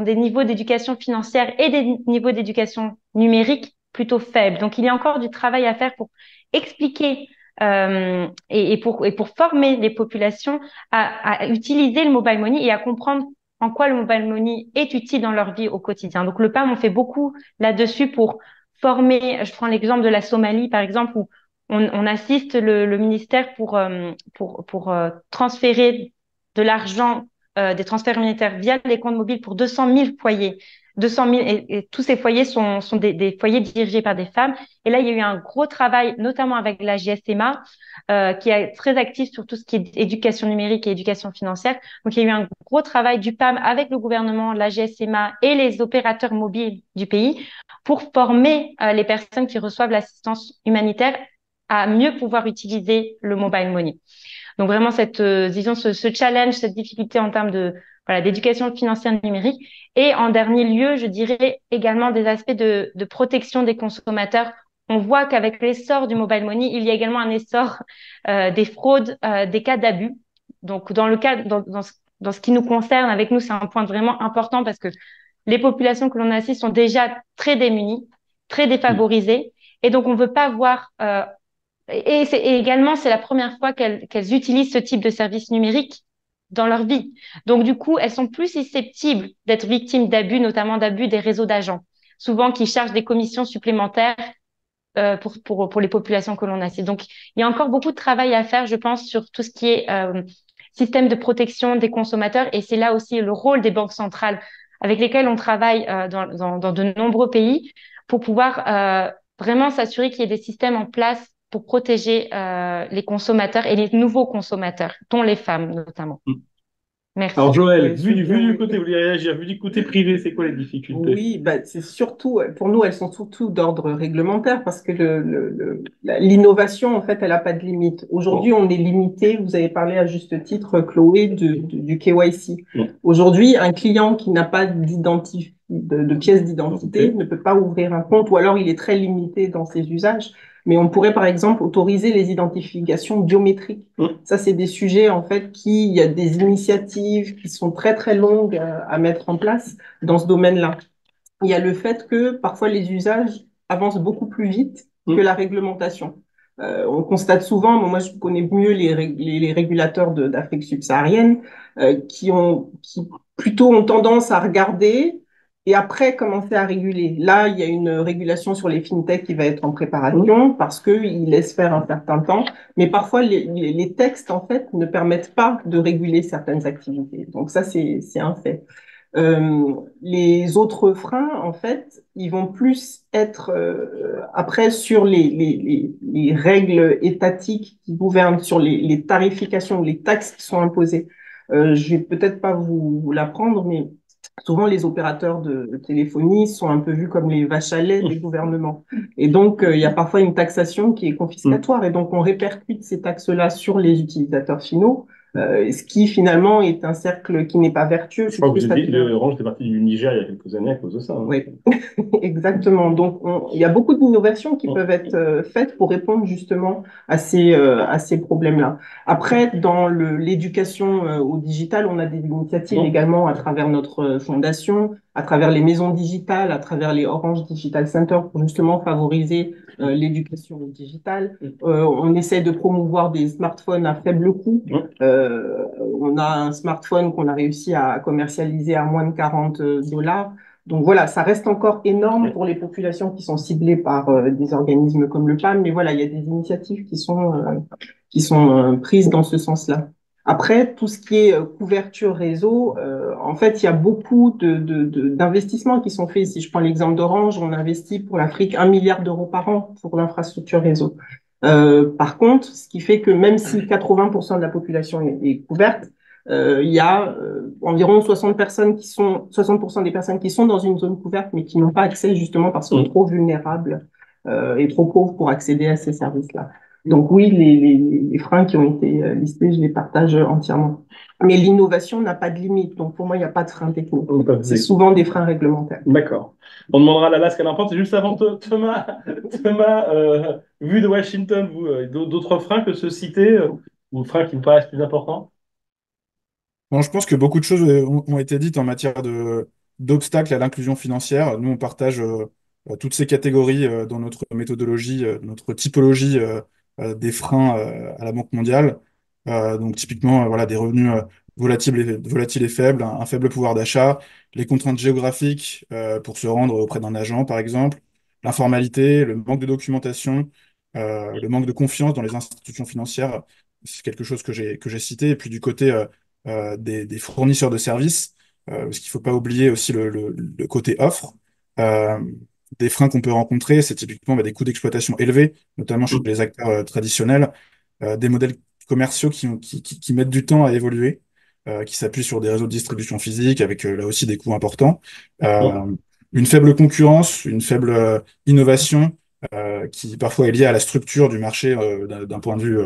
S2: des niveaux d'éducation financière et des niveaux d'éducation numérique plutôt faibles. Donc, il y a encore du travail à faire pour expliquer et pour former les populations à utiliser le mobile money et à comprendre en quoi le mobile money est utile dans leur vie au quotidien. Donc, le PAM, on fait beaucoup là-dessus pour former. Je prends l'exemple de la Somalie, par exemple, où on assiste le ministère pour transférer de l'argent, des transferts humanitaires via les comptes mobiles pour 200 000 foyers. 200 000, et tous ces foyers sont des foyers dirigés par des femmes. Et là, il y a eu un gros travail, notamment avec la GSMA, qui est très active sur tout ce qui est éducation numérique et éducation financière. Donc, il y a eu un gros travail du PAM avec le gouvernement, la GSMA et les opérateurs mobiles du pays pour former les personnes qui reçoivent l'assistance humanitaire à mieux pouvoir utiliser le mobile money. Donc vraiment disons ce challenge, cette difficulté en termes de voilà d'éducation financière numérique et en dernier lieu, je dirais également des aspects de protection des consommateurs. On voit qu'avec l'essor du mobile money, il y a également un essor des fraudes, des cas d'abus. Donc dans ce qui nous concerne, avec nous, c'est un point vraiment important parce que les populations que l'on assiste sont déjà très démunies, très défavorisées, et donc on ne veut pas voir et également, c'est la première fois qu'elles utilisent ce type de service numérique dans leur vie. Donc, du coup, elles sont plus susceptibles d'être victimes d'abus, notamment d'abus des réseaux d'agents, souvent qui chargent des commissions supplémentaires pour les populations que l'on assiste. Donc, il y a encore beaucoup de travail à faire, je pense, sur tout ce qui est système de protection des consommateurs. Et c'est là aussi le rôle des banques centrales avec lesquelles on travaille dans de nombreux pays pour pouvoir vraiment s'assurer qu'il y ait des systèmes en place pour protéger les consommateurs et les nouveaux consommateurs, dont les femmes notamment.
S1: Alors
S2: Merci.
S1: Joël,
S5: Je veux
S1: vu
S5: bien,
S1: du
S5: oui.
S1: côté, vous voulez réagir, vu du côté privé, c'est quoi les difficultés?
S5: Oui, bah, c'est surtout, pour nous, elles sont surtout d'ordre réglementaire parce que l'innovation, en fait, elle n'a pas de limite. Aujourd'hui, on est limité, vous avez parlé à juste titre, Chloé, du KYC. Aujourd'hui, un client qui n'a pas de pièce d'identité ne peut pas ouvrir un compte ou alors il est très limité dans ses usages. Mais on pourrait, par exemple, autoriser les identifications biométriques. Ça, c'est des sujets, en fait, il y a des initiatives qui sont très, très longues à mettre en place dans ce domaine-là. Il y a le fait que parfois les usages avancent beaucoup plus vite que la réglementation. On constate souvent, moi je connais mieux les régulateurs d'Afrique subsaharienne, qui plutôt ont tendance à regarder et après commencer à réguler. Là, il y a une régulation sur les fintechs qui va être en préparation parce qu'ils laissent faire un certain temps, mais parfois les textes en fait ne permettent pas de réguler certaines activités. Donc ça, c'est un fait. Les autres freins, en fait, ils vont plus être après sur les règles étatiques qui gouvernent, sur les tarifications ou les taxes qui sont imposées. Je vais peut-être pas vous l'apprendre, mais souvent les opérateurs de téléphonie sont un peu vus comme les vaches à lait des gouvernements. Et donc, il y a parfois une taxation qui est confiscatoire. Et donc, on répercute ces taxes-là sur les utilisateurs finaux. Ce qui finalement est un cercle qui n'est pas vertueux.
S1: Je crois que Orange était parti du Niger il y a quelques années à cause de ça. Hein.
S5: Oui, exactement. Donc, il y a beaucoup d'innovations qui peuvent être faites pour répondre justement à ces problèmes-là. Après, dans l'éducation au digital, on a des initiatives également à travers notre fondation, à travers les maisons digitales, à travers les Orange Digital Center pour justement favoriser l'éducation au digital. On essaie de promouvoir des smartphones à faible coût. On a un smartphone qu'on a réussi à commercialiser à moins de $40. Donc voilà, ça reste encore énorme pour les populations qui sont ciblées par des organismes comme le PAM, mais voilà, il y a des initiatives qui sont prises dans ce sens-là. Après, tout ce qui est couverture réseau, en fait, il y a beaucoup d'investissements qui sont faits. Si je prends l'exemple d'Orange, on investit pour l'Afrique 1 milliard d'euros par an pour l'infrastructure réseau. Par contre, ce qui fait que même si 80% de la population est couverte, il y a environ 60% des personnes qui sont dans une zone couverte, mais qui n'ont pas accès justement parce qu'ils sont trop vulnérables et trop pauvres pour accéder à ces services-là. Donc oui, les freins qui ont été listés, je les partage entièrement. Mais l'innovation n'a pas de limite. Donc pour moi, il n'y a pas de frein technique. C'est souvent des freins réglementaires.
S1: D'accord. On demandera à Lala ce qu'elle en pense. Et juste avant, Thomas, vu de Washington, d'autres freins que ceux cités, ou freins qui vous paraissent plus importants?
S3: Bon, je pense que beaucoup de choses ont été dites en matière d'obstacles à l'inclusion financière. Nous, on partage toutes ces catégories dans notre méthodologie, notre typologie des freins à la Banque mondiale. Donc, typiquement, voilà, des revenus volatiles et faibles, un faible pouvoir d'achat, les contraintes géographiques pour se rendre auprès d'un agent, par exemple, l'informalité, le manque de documentation, le manque de confiance dans les institutions financières. C'est quelque chose que j'ai cité. Et puis, du côté des fournisseurs de services, parce qu'il ne faut pas oublier aussi le côté offre. Euh, des freins qu'on peut rencontrer, c'est typiquement des coûts d'exploitation élevés, notamment chez les acteurs traditionnels, des modèles commerciaux qui mettent du temps à évoluer, qui s'appuient sur des réseaux de distribution physique avec là aussi des coûts importants, une faible concurrence, une faible innovation, qui parfois est liée à la structure du marché d'un point de vue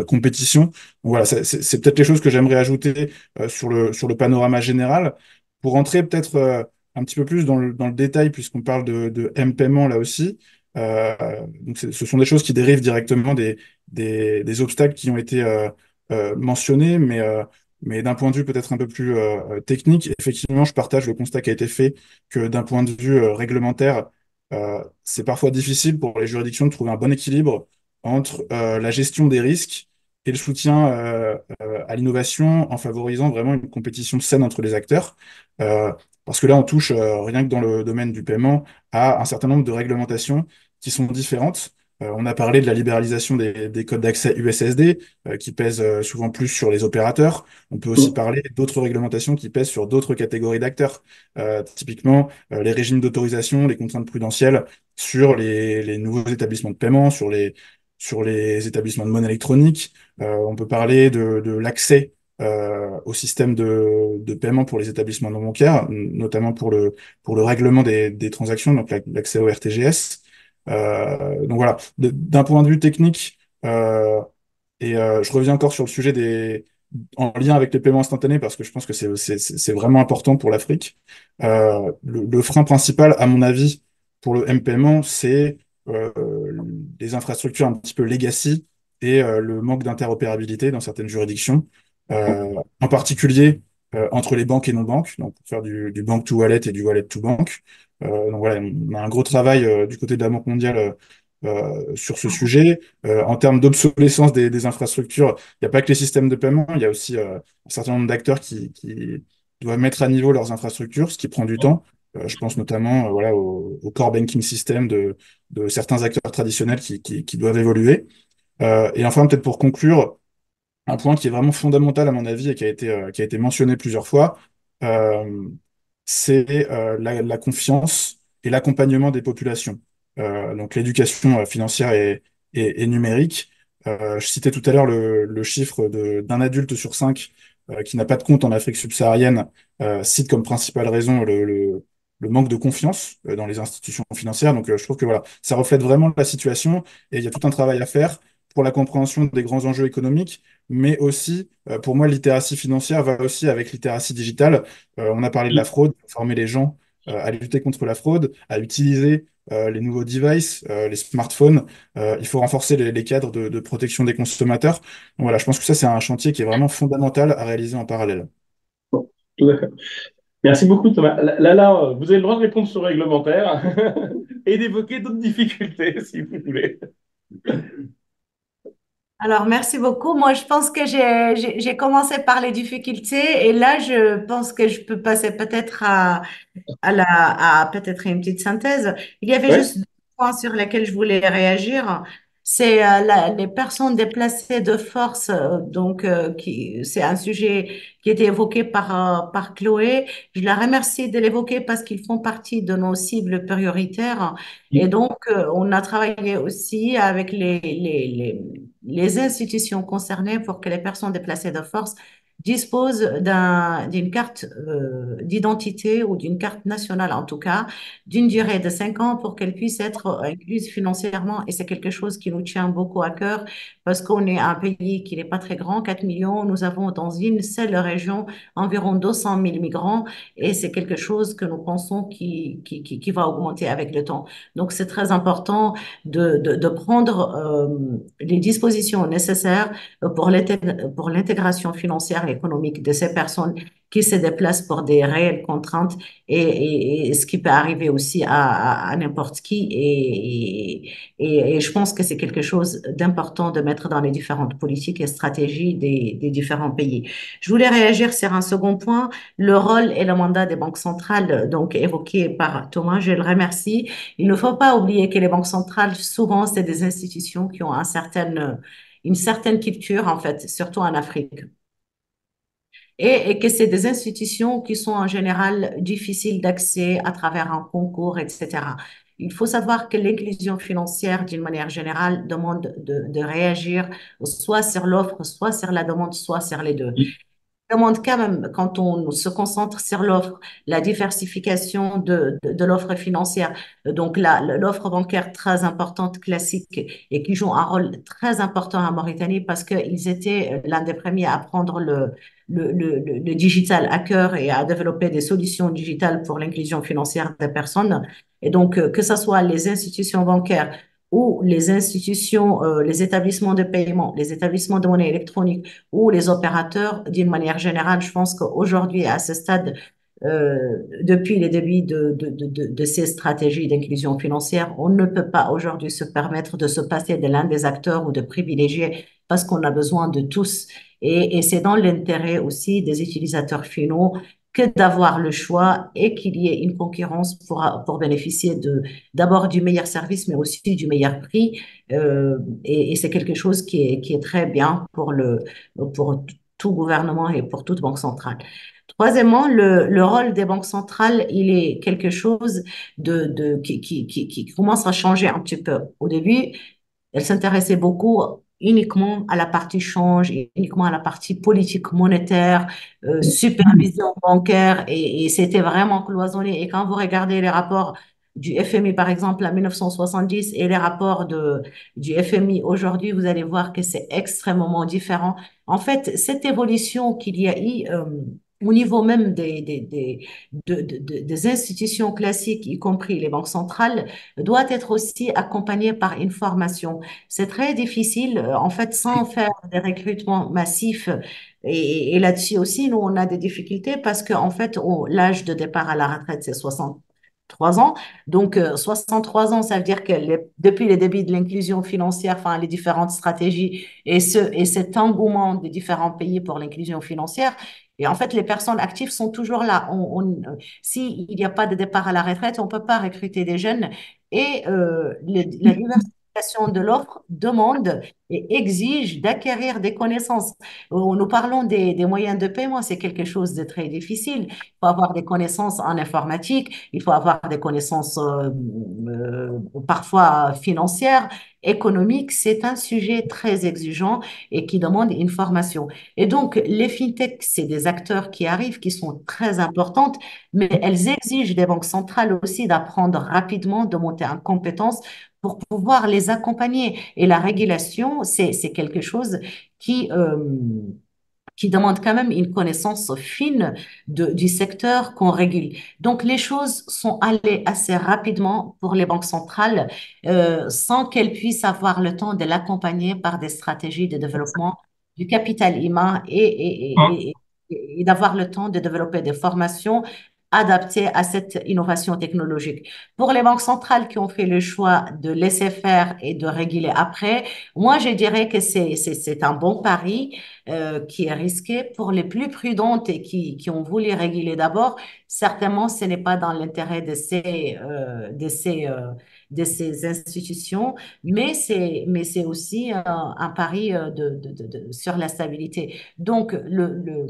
S3: compétition. Donc voilà, c'est peut-être les choses que j'aimerais ajouter sur le panorama général. Pour entrer peut-être un petit peu plus dans le détail, puisqu'on parle de M-paiement là aussi, donc ce sont des choses qui dérivent directement des obstacles qui ont été mentionnés, mais d'un point de vue peut-être un peu plus technique, effectivement, je partage le constat qui a été fait que d'un point de vue réglementaire, c'est parfois difficile pour les juridictions de trouver un bon équilibre entre la gestion des risques et le soutien à l'innovation en favorisant vraiment une compétition saine entre les acteurs. Euh, Parce que là, on touche, rien que dans le domaine du paiement, à un certain nombre de réglementations qui sont différentes. On a parlé de la libéralisation des codes d'accès USSD, qui pèsent souvent plus sur les opérateurs. On peut aussi parler d'autres réglementations qui pèsent sur d'autres catégories d'acteurs. Typiquement, les régimes d'autorisation, les contraintes prudentielles sur les nouveaux établissements de paiement, sur les établissements de monnaie électronique. On peut parler de l'accès au système de paiement pour les établissements non bancaires, notamment pour le règlement des transactions, donc l'accès au RTGS. Donc voilà, d'un point de vue technique, je reviens encore sur le sujet en lien avec les paiements instantanés, parce que je pense que c'est vraiment important pour l'Afrique. Le frein principal, à mon avis, pour le M-paiement, c'est euh, les infrastructures un petit peu legacy et le manque d'interopérabilité dans certaines juridictions, en particulier entre les banques et non-banques, donc pour faire du bank to wallet et du wallet to bank. Donc voilà, on a un gros travail du côté de la Banque mondiale sur ce sujet. En termes d'obsolescence des infrastructures, il n'y a pas que les systèmes de paiement, il y a aussi un certain nombre d'acteurs qui doivent mettre à niveau leurs infrastructures, ce qui prend du temps. Je pense notamment voilà, au core banking system de certains acteurs traditionnels qui doivent évoluer. Et enfin, peut-être pour conclure, un point qui est vraiment fondamental à mon avis et qui a été mentionné plusieurs fois, euh, c'est la confiance et l'accompagnement des populations. Donc l'éducation financière et numérique. Je citais tout à l'heure le chiffre d'un adulte sur cinq qui n'a pas de compte en Afrique subsaharienne, cite comme principale raison le manque de confiance dans les institutions financières. Donc je trouve que voilà, ça reflète vraiment la situation et il y a tout un travail à faire pour la compréhension des grands enjeux économiques, mais aussi, pour moi, littératie financière va aussi avec littératie digitale. On a parlé de la fraude, former les gens à lutter contre la fraude, à utiliser les nouveaux devices, les smartphones. Il faut renforcer les cadres de protection des consommateurs. Donc voilà, je pense que ça, c'est un chantier qui est vraiment fondamental à réaliser en parallèle.
S1: Bon, tout à fait. Merci beaucoup, Thomas. Vous avez le droit de répondre sur le réglementaire et d'évoquer d'autres difficultés, si vous voulez.
S4: Alors, merci beaucoup. Moi, je pense que j'ai commencé par les difficultés et là, je pense que je peux passer peut-être à peut-être une petite synthèse. Il y avait
S1: Ouais.
S4: juste deux points sur lesquels je voulais réagir. C'est les personnes déplacées de force. C'est un sujet qui était évoqué par Chloé. Je la remercie de l'évoquer parce qu'ils font partie de nos cibles prioritaires. Et donc, on a travaillé aussi avec les institutions concernées pour que les personnes déplacées de force disposent d'une carte d'identité ou d'une carte nationale en tout cas, d'une durée de 5 ans pour qu'elle puisse être incluse financièrement. Et c'est quelque chose qui nous tient beaucoup à cœur parce qu'on est un pays qui n'est pas très grand, 4 millions. Nous avons dans une seule région environ 200 000 migrants et c'est quelque chose que nous pensons qui va augmenter avec le temps. Donc c'est très important de prendre les dispositions nécessaires pour l'intégration financière et économique de ces personnes qui se déplacent pour des réelles contraintes et ce qui peut arriver aussi à n'importe qui. Et je pense que c'est quelque chose d'important de mettre dans les différentes politiques et stratégies des différents pays. Je voulais réagir sur un second point, le rôle et le mandat des banques centrales, donc évoqué par Thomas, je le remercie. Il ne faut pas oublier que les banques centrales, souvent, c'est des institutions qui ont une certaine culture, en fait, surtout en Afrique. Et que c'est des institutions qui sont en général difficiles d'accès à travers un concours, etc. Il faut savoir que l'inclusion financière, d'une manière générale, demande de réagir soit sur l'offre, soit sur la demande, soit sur les deux. demande quand même, quand on se concentre sur l'offre, la diversification de l'offre financière, donc l'offre bancaire très importante, classique, et qui joue un rôle très important en Mauritanie parce qu'ils étaient l'un des premiers à prendre le digital à cœur et à développer des solutions digitales pour l'inclusion financière des personnes. Et donc, que ce soit les institutions bancaires ou les institutions, les établissements de paiement, les établissements de monnaie électronique, ou les opérateurs d'une manière générale. Je pense qu'aujourd'hui, à ce stade, depuis les débuts de ces stratégies d'inclusion financière, on ne peut pas aujourd'hui se permettre de se passer de l'un des acteurs ou de privilégier parce qu'on a besoin de tous. Et c'est dans l'intérêt aussi des utilisateurs finaux que d'avoir le choix et qu'il y ait une concurrence pour bénéficier d'abord du meilleur service, mais aussi du meilleur prix. Et c'est quelque chose qui est très bien pour tout gouvernement et pour toute banque centrale. Troisièmement, le rôle des banques centrales, il est quelque chose qui commence à changer un petit peu. Au début, elle s'intéressait beaucoup uniquement à la partie change, et uniquement à la partie politique monétaire, supervision bancaire, et c'était vraiment cloisonné. Et quand vous regardez les rapports du FMI, par exemple, en 1970, et les rapports du FMI aujourd'hui, vous allez voir que c'est extrêmement différent. En fait, cette évolution qu'il y a eu au niveau même des institutions classiques, y compris les banques centrales, doit être aussi accompagnée par une formation. C'est très difficile, en fait, sans faire des recrutements massifs. Et là-dessus aussi, nous, on a des difficultés parce qu'en fait, l'âge de départ à la retraite, c'est 63 ans. Donc, 63 ans, ça veut dire que depuis les débuts de l'inclusion financière, enfin, les différentes stratégies et cet engouement des différents pays pour l'inclusion financière, et en fait, les personnes actives sont toujours là. S'il n'y a pas de départ à la retraite, on ne peut pas recruter des jeunes. Et la diversification de l'offre demande et exige d'acquérir des connaissances. Nous parlons des moyens de paiement, c'est quelque chose de très difficile. Il faut avoir des connaissances en informatique, il faut avoir des connaissances parfois financières, économiques. C'est un sujet très exigeant et qui demande une formation. Et donc, les fintechs, c'est des acteurs qui arrivent, qui sont très importantes, mais elles exigent des banques centrales aussi d'apprendre rapidement, de monter en compétences pour pouvoir les accompagner. Et la régulation, c'est quelque chose qui, euh, qui demande quand même une connaissance fine du secteur qu'on régule. Donc, les choses sont allées assez rapidement pour les banques centrales sans qu'elles puissent avoir le temps de l'accompagner par des stratégies de développement du capital humain et d'avoir le temps de développer des formations adaptées à cette innovation technologique. Pour les banques centrales qui ont fait le choix de laisser faire et de réguler après, moi, je dirais que c'est un bon pari qui est risqué. Pour les plus prudentes et qui ont voulu réguler d'abord, certainement, ce n'est pas dans l'intérêt de ces institutions, mais c'est aussi un pari sur la stabilité. Donc, le,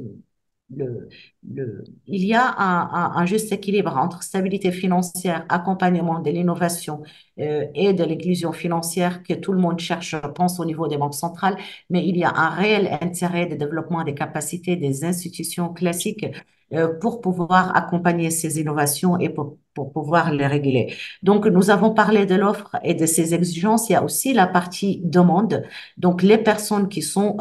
S4: il y a un juste équilibre entre stabilité financière, accompagnement de l'innovation et de l'inclusion financière que tout le monde cherche, je pense, au niveau des banques centrales, mais il y a un réel intérêt de développement des capacités des institutions classiques pour pouvoir accompagner ces innovations et pour pouvoir les réguler. Donc, nous avons parlé de l'offre et de ses exigences. Il y a aussi la partie demande. Donc, les personnes qui sont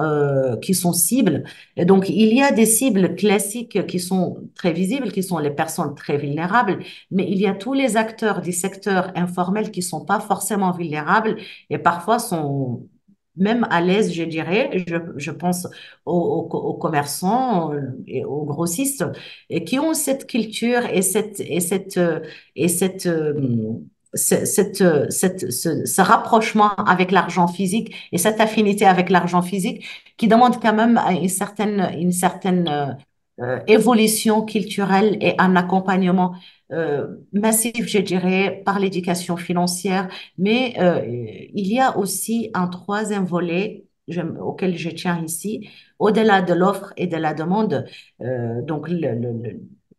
S4: cibles. Et donc, il y a des cibles classiques qui sont très visibles, qui sont les personnes très vulnérables, mais il y a tous les acteurs du secteur informel qui sont pas forcément vulnérables et parfois sont même à l'aise, je dirais. Je pense aux commerçants et aux grossistes et qui ont cette culture et ce rapprochement avec l'argent physique et cette affinité avec l'argent physique qui demande quand même une certaine évolution culturelle et un accompagnement massif, je dirais, par l'éducation financière. Mais il y a aussi un troisième volet auquel je tiens ici, au-delà de l'offre et de la demande. Donc,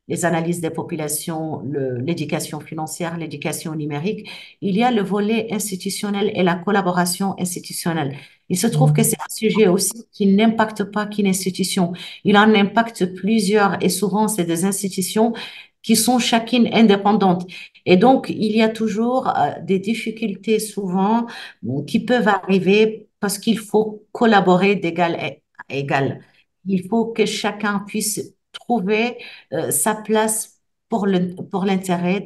S4: les analyses des populations, l'éducation financière, l'éducation numérique, il y a le volet institutionnel et la collaboration institutionnelle. Il se trouve que c'est un sujet aussi qui n'impacte pas qu'une institution. Il en impacte plusieurs et souvent c'est des institutions qui sont chacune indépendantes. Et donc, il y a toujours des difficultés souvent qui peuvent arriver parce qu'il faut collaborer d'égal à égal. Il faut que chacun puisse trouver sa place pour l'intérêt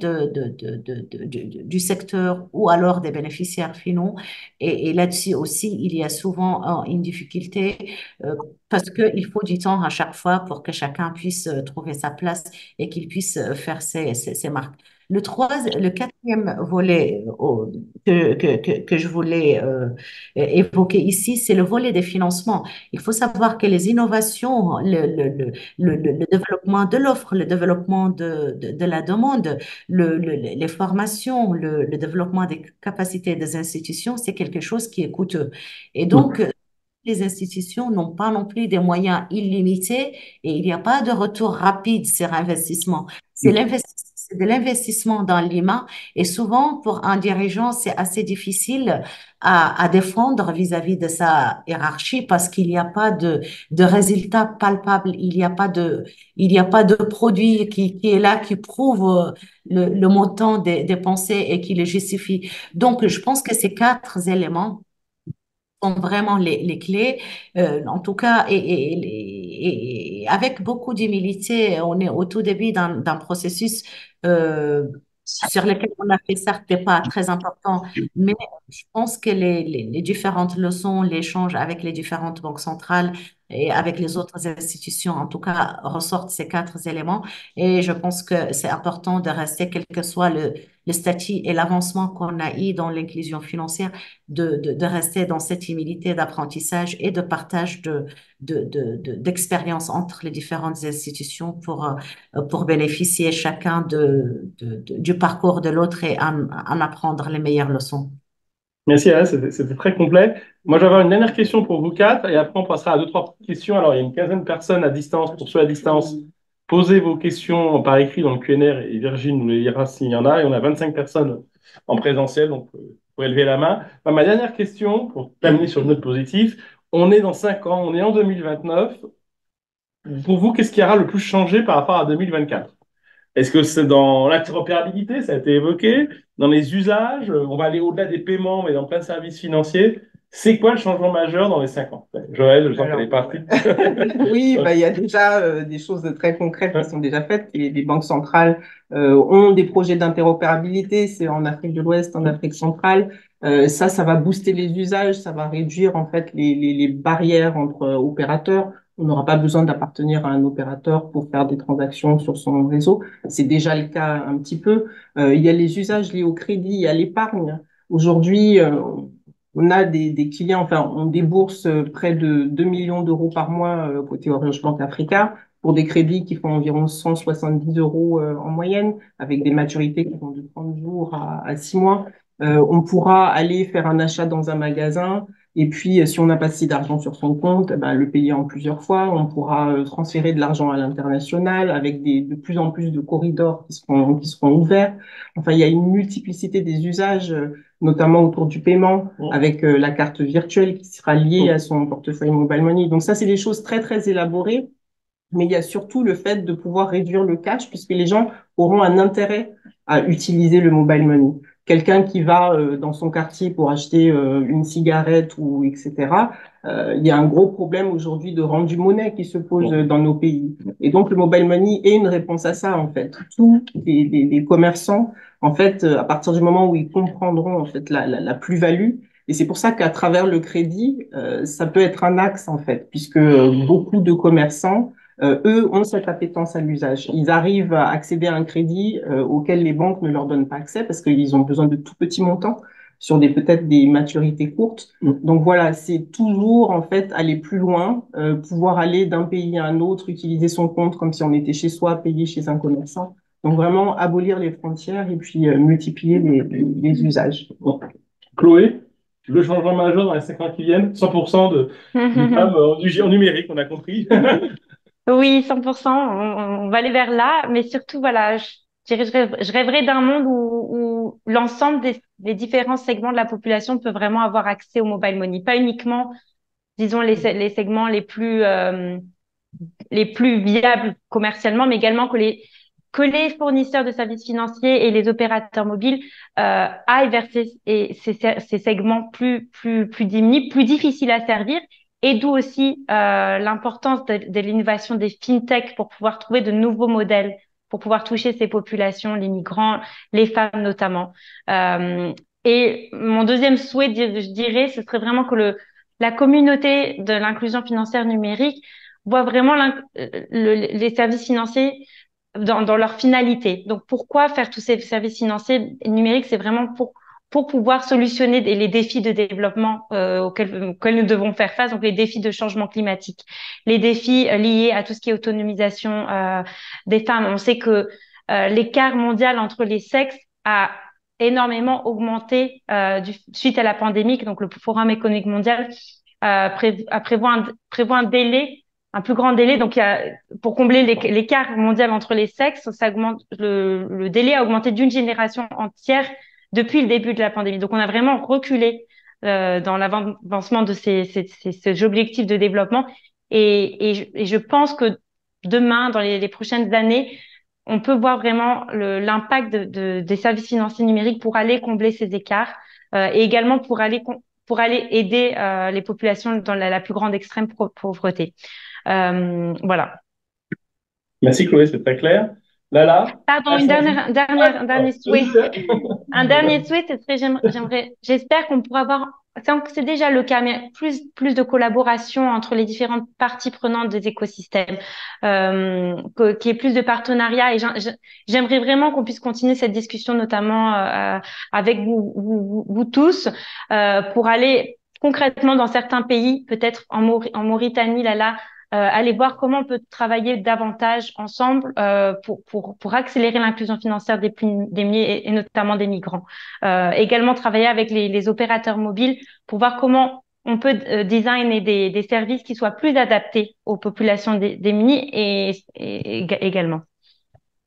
S4: du secteur ou alors des bénéficiaires finaux. Et là-dessus aussi, il y a souvent une difficulté euh, parce qu'il faut du temps à chaque fois pour que chacun puisse trouver sa place et qu'il puisse faire ses marques. Le quatrième volet que je voulais évoquer ici, c'est le volet des financements. Il faut savoir que les innovations, le développement de l'offre, le développement de la demande, les formations, le développement des capacités des institutions, c'est quelque chose qui est coûteux. Et donc, les institutions n'ont pas non plus des moyens illimités et il n'y a pas de retour rapide sur investissement. C'est de l'investissement dans l'humain et souvent pour un dirigeant, c'est assez difficile à défendre vis-à-vis de sa hiérarchie parce qu'il n'y a pas de résultats palpables, il n'y a pas de produit qui est là, qui prouve le montant des pensées et qui le justifie. Donc, je pense que ces quatre éléments sont vraiment les clés. En tout cas, et avec beaucoup d'humilité, on est au tout début d'un processus euh, sur lequel on a fait certes des pas très importants, mais je pense que les différentes leçons, l'échange avec les différentes banques centrales et avec les autres institutions, en tout cas, ressortent ces quatre éléments. Et je pense que c'est important de rester, quel que soit le statut et l'avancement qu'on a eu dans l'inclusion financière, de rester dans cette humilité d'apprentissage et de partage d'expérience entre les différentes institutions pour bénéficier chacun du parcours de l'autre et en apprendre les meilleures leçons.
S1: Merci, Anna, c'était très complet. Moi, j'avais une dernière question pour vous quatre, et après, on passera à deux, trois petites questions. Alors, il y a une quinzaine de personnes à distance. Pour ceux à distance, posez vos questions par écrit dans le Q&A et Virginie nous les lira s'il y en a. Et on a 25 personnes en présentiel, donc vous pouvez lever la main. Enfin, ma dernière question, pour terminer sur une note positive, on est dans 5 ans, on est en 2029. Pour vous, qu'est-ce qui aura le plus changé par rapport à 2024? Est-ce que c'est dans l'interopérabilité, ça a été évoqué, dans les usages, on va aller au-delà des paiements, mais dans plein de services financiers. C'est quoi le changement majeur dans les 5 ans? Joël, je sens qu'elle est partie.
S5: Oui, bah, il y a déjà des choses très concrètes qui sont déjà faites. Et les banques centrales ont des projets d'interopérabilité, c'est en Afrique de l'Ouest, en Afrique centrale. Ça va booster les usages, ça va réduire en fait les barrières entre opérateurs. On n'aura pas besoin d'appartenir à un opérateur pour faire des transactions sur son réseau. C'est déjà le cas un petit peu. Il y a les usages liés au crédit et à l'épargne. Aujourd'hui, on a des clients, enfin, on débourse près de 2 millions d'euros par mois côté Orange Bank Africa pour des crédits qui font environ 170 euros en moyenne, avec des maturités qui vont de 30 jours à 6 mois. On pourra aller faire un achat dans un magasin et puis si on n'a pas assez d'argent sur son compte, ben, le payer en plusieurs fois. On pourra transférer de l'argent à l'international avec de plus en plus de corridors qui seront ouverts. Enfin, il y a une multiplicité des usages notamment autour du paiement, avec la carte virtuelle qui sera liée à son portefeuille mobile money. Donc ça, c'est des choses très, très élaborées, mais il y a surtout le fait de pouvoir réduire le cash, puisque les gens auront un intérêt à utiliser le mobile money. Quelqu'un qui va dans son quartier pour acheter une cigarette ou etc., il y a un gros problème aujourd'hui de rendu monnaie qui se pose dans nos pays. Et donc le mobile money est une réponse à ça en fait. Tous les commerçants, en fait, à partir du moment où ils comprendront en fait la plus-value, et c'est pour ça qu'à travers le crédit, ça peut être un axe en fait, puisque beaucoup de commerçants eux ont cette appétence à l'usage. Ils arrivent à accéder à un crédit auquel les banques ne leur donnent pas accès parce qu'ils ont besoin de tout petits montants sur peut-être des maturités courtes. Donc voilà, c'est toujours en fait aller plus loin, pouvoir aller d'un pays à un autre, utiliser son compte comme si on était chez soi, payer chez un commerçant. Donc vraiment abolir les frontières et puis multiplier les usages.
S1: Chloé, le changement majeur dans les 5 ans qui viennent, 100% de femmes en numérique, on a compris.
S2: Oui, 100%, on va aller vers là, mais surtout, voilà, dirais, je rêverais d'un monde où l'ensemble des différents segments de la population peut vraiment avoir accès au mobile money, pas uniquement, disons, les segments les plus viables commercialement, mais également que les fournisseurs de services financiers et les opérateurs mobiles aillent vers ces segments plus diminués, plus difficiles à servir. Et d'où aussi l'importance de l'innovation des fintech pour pouvoir trouver de nouveaux modèles, pour pouvoir toucher ces populations, les migrants, les femmes notamment. Et mon deuxième souhait, je dirais, ce serait vraiment que la communauté de l'inclusion financière numérique voit vraiment les services financiers dans leur finalité. Donc, pourquoi faire tous ces services financiers numériques? C'est vraiment pour pouvoir solutionner les défis de développement auxquels nous devons faire face, donc les défis de changement climatique, les défis liés à tout ce qui est autonomisation des femmes. On sait que l'écart mondial entre les sexes a énormément augmenté suite à la pandémie. Donc, le Forum économique mondial prévoit un délai, un plus grand délai. Donc, pour combler l'écart mondial entre les sexes, ça augmente, le délai a augmenté d'une génération entière depuis le début de la pandémie. Donc, on a vraiment reculé dans l'avancement de ces objectifs de développement. Et je pense que demain, dans les prochaines années, on peut voir vraiment l'impact des services financiers numériques pour aller combler ces écarts et également pour aller aider les populations dans la plus grande extrême pauvreté. Voilà.
S1: Merci Chloé, c'est très clair. Lala,
S2: Pardon,
S1: à choisi.
S2: un dernier souhait. Un dernier souhait, ce serait, j'espère qu'on pourra avoir, c'est déjà le cas, mais plus de collaboration entre les différentes parties prenantes des écosystèmes, qu'il y ait plus de partenariats. Et j'aimerais vraiment qu'on puisse continuer cette discussion, notamment avec vous tous, pour aller concrètement dans certains pays, peut-être en Mauritanie, là, aller voir comment on peut travailler davantage ensemble pour accélérer l'inclusion financière des démunis et notamment des migrants. Également travailler avec les opérateurs mobiles pour voir comment on peut designer des services qui soient plus adaptés aux populations démunies également.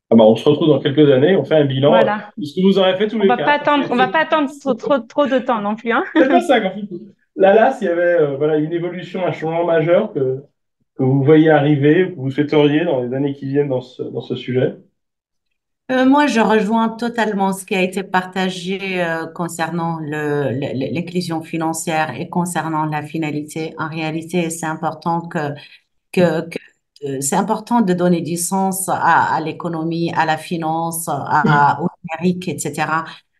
S1: Ah bah, on se retrouve dans quelques années, on fait un bilan
S2: Voilà.
S1: de ce que vous aurez fait tous les quatre.
S2: On va pas attendre trop de temps non plus, hein.
S1: C'est pas ça, quand même. Lala, s'il y avait voilà, une évolution, un changement majeur que vous voyez arriver, que vous souhaiteriez dans les années qui viennent dans ce sujet.
S4: Moi, je rejoins totalement ce qui a été partagé concernant l'inclusion financière et concernant la finalité. En réalité, c'est important c'est important de donner du sens à l'économie, à la finance, au numérique, etc.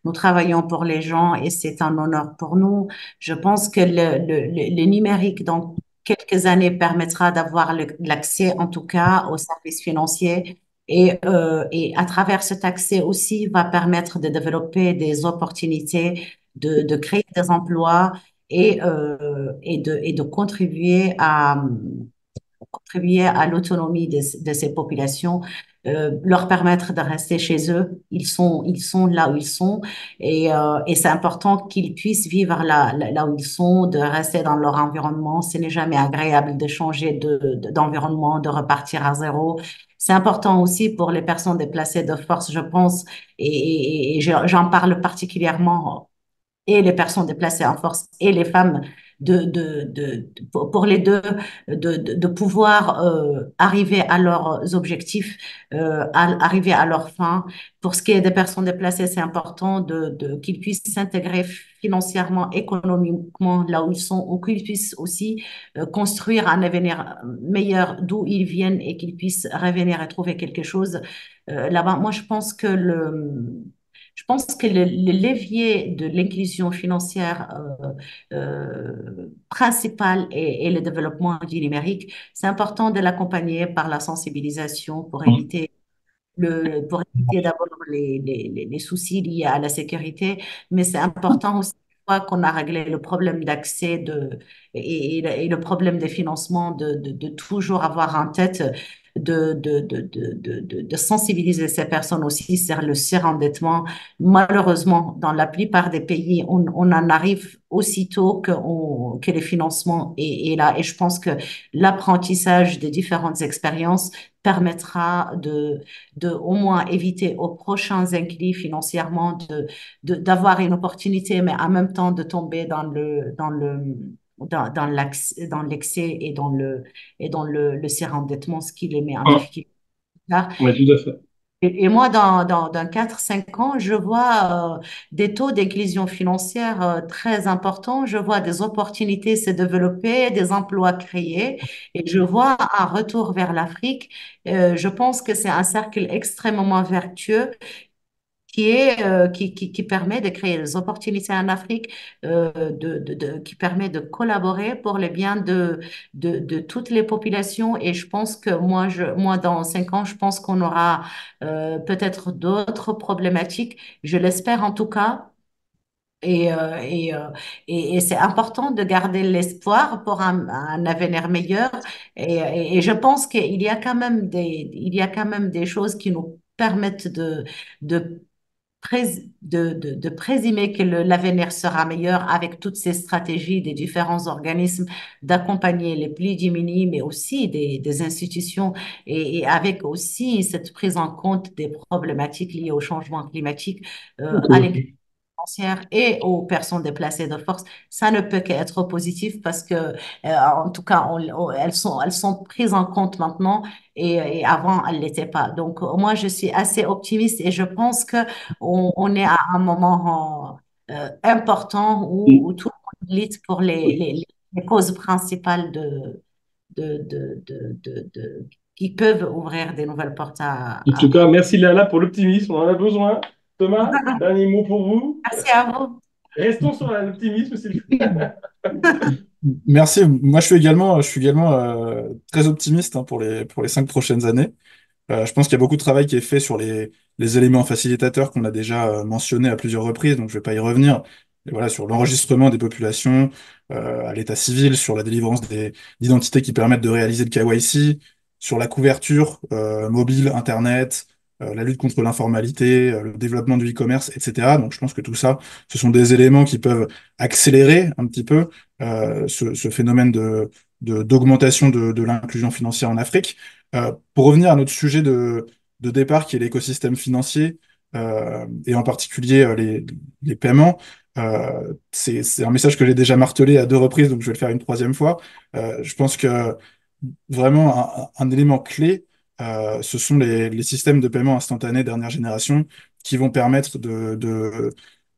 S4: Nous travaillons pour les gens et c'est un honneur pour nous. Je pense que le numérique, dans quelques années, permettra d'avoir l'accès, en tout cas, aux services financiers. Et à travers cet accès aussi, va permettre de développer des opportunités, de créer des emplois et de contribuer à l'autonomie de ces populations, leur permettre de rester chez eux. Ils sont là où ils sont et c'est important qu'ils puissent vivre là où ils sont, de rester dans leur environnement. Ce n'est jamais agréable de changer d'environnement, de repartir à zéro. C'est important aussi pour les personnes déplacées de force, je pense, et j'en parle particulièrement et les personnes déplacées en force et les femmes pour les deux de pouvoir arriver à leurs objectifs, arriver à leurs fins. Pour ce qui est des personnes déplacées, c'est important qu'ils puissent s'intégrer financièrement, économiquement là où ils sont, ou qu'ils puissent aussi construire un avenir meilleur d'où ils viennent et qu'ils puissent revenir et trouver quelque chose là-bas. Moi, je pense que le levier de l'inclusion financière principal est le développement du numérique. C'est important de l'accompagner par la sensibilisation pour éviter d'abord les soucis liés à la sécurité, mais c'est important aussi une fois qu'on a réglé le problème d'accès et le problème des financements de toujours avoir en tête de sensibiliser ces personnes aussi sur le surendettement. Malheureusement, dans la plupart des pays, on en arrive aussitôt que le financement est là. Et je pense que l'apprentissage des différentes expériences permettra de au moins éviter aux prochains inquilins financièrement d'avoir une opportunité, mais en même temps de tomber dans l'excès et dans le surendettement, ce qui les met en
S1: Hum,
S4: difficulté.
S1: ouais, tout à fait.
S4: Et moi, dans 4 5 ans, je vois des taux d'inclusion financière très importants. Je vois des opportunités se développer, des emplois créés, et je vois un retour vers l'Afrique. Je pense que c'est un cercle extrêmement vertueux qui permet de créer des opportunités en Afrique, qui permet de collaborer pour le bien de toutes les populations. Et je pense que moi, dans 5 ans, je pense qu'on aura peut-être d'autres problématiques. Je l'espère en tout cas. Et, euh, et, euh, et c'est important de garder l'espoir pour un avenir meilleur. Et je pense qu'il y a quand même il y a quand même des choses qui nous permettent de de présumer que l'avenir sera meilleur avec toutes ces stratégies des différents organismes d'accompagner les plus démunis, mais aussi des institutions et avec aussi cette prise en compte des problématiques liées au changement climatique à l'inclusion financière et aux personnes déplacées de force. Ça ne peut qu'être positif parce que, en tout cas, elles sont prises en compte maintenant et avant, elles ne l'étaient pas. Donc, moi, je suis assez optimiste et je pense que on est à un moment important où tout le monde milite pour les causes principales qui peuvent ouvrir des nouvelles portes
S1: En tout cas, merci Lala pour l'optimisme, on en a besoin. Thomas, dernier mot pour vous.
S4: Merci à vous.
S1: Restons sur l'optimisme, s'il vous plaît.
S3: Merci. Moi, je suis également très optimiste, hein, pour les 5 prochaines années. Je pense qu'il y a beaucoup de travail qui est fait sur les éléments facilitateurs qu'on a déjà mentionnés à plusieurs reprises, donc je ne vais pas y revenir. Et voilà, sur l'enregistrement des populations à l'état civil, sur la délivrance d'identités qui permettent de réaliser le KYC, sur la couverture mobile, Internet, la lutte contre l'informalité, le développement du e-commerce, etc. Donc je pense que tout ça, ce sont des éléments qui peuvent accélérer un petit peu ce phénomène d'augmentation de l'inclusion financière en Afrique. Pour revenir à notre sujet de départ, qui est l'écosystème financier, et en particulier les paiements, c'est un message que j'ai déjà martelé à 2 reprises, donc je vais le faire une troisième fois. Je pense que vraiment un élément clé, ce sont les systèmes de paiement instantané dernière génération qui vont permettre de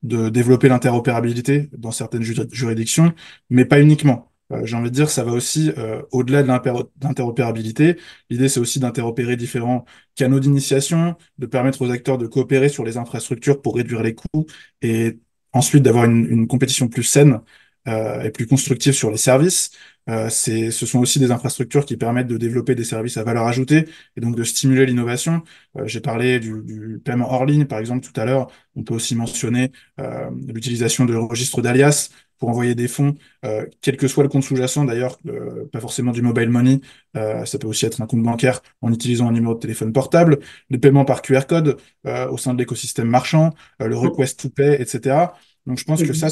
S3: développer l'interopérabilité dans certaines juridictions, mais pas uniquement. J'ai envie de dire, ça va aussi au-delà de l'interopérabilité. L'idée, c'est aussi d'interopérer différents canaux d'initiation, de permettre aux acteurs de coopérer sur les infrastructures pour réduire les coûts et ensuite d'avoir une compétition plus saine et plus constructive sur les services. Ce sont aussi des infrastructures qui permettent de développer des services à valeur ajoutée et donc de stimuler l'innovation. J'ai parlé du paiement hors ligne, par exemple, tout à l'heure. On peut aussi mentionner l'utilisation de registres d'alias pour envoyer des fonds, quel que soit le compte sous-jacent d'ailleurs, pas forcément du mobile money. Ça peut aussi être un compte bancaire en utilisant un numéro de téléphone portable, le paiement par QR code au sein de l'écosystème marchand, le request to pay, etc. Donc je pense que ça,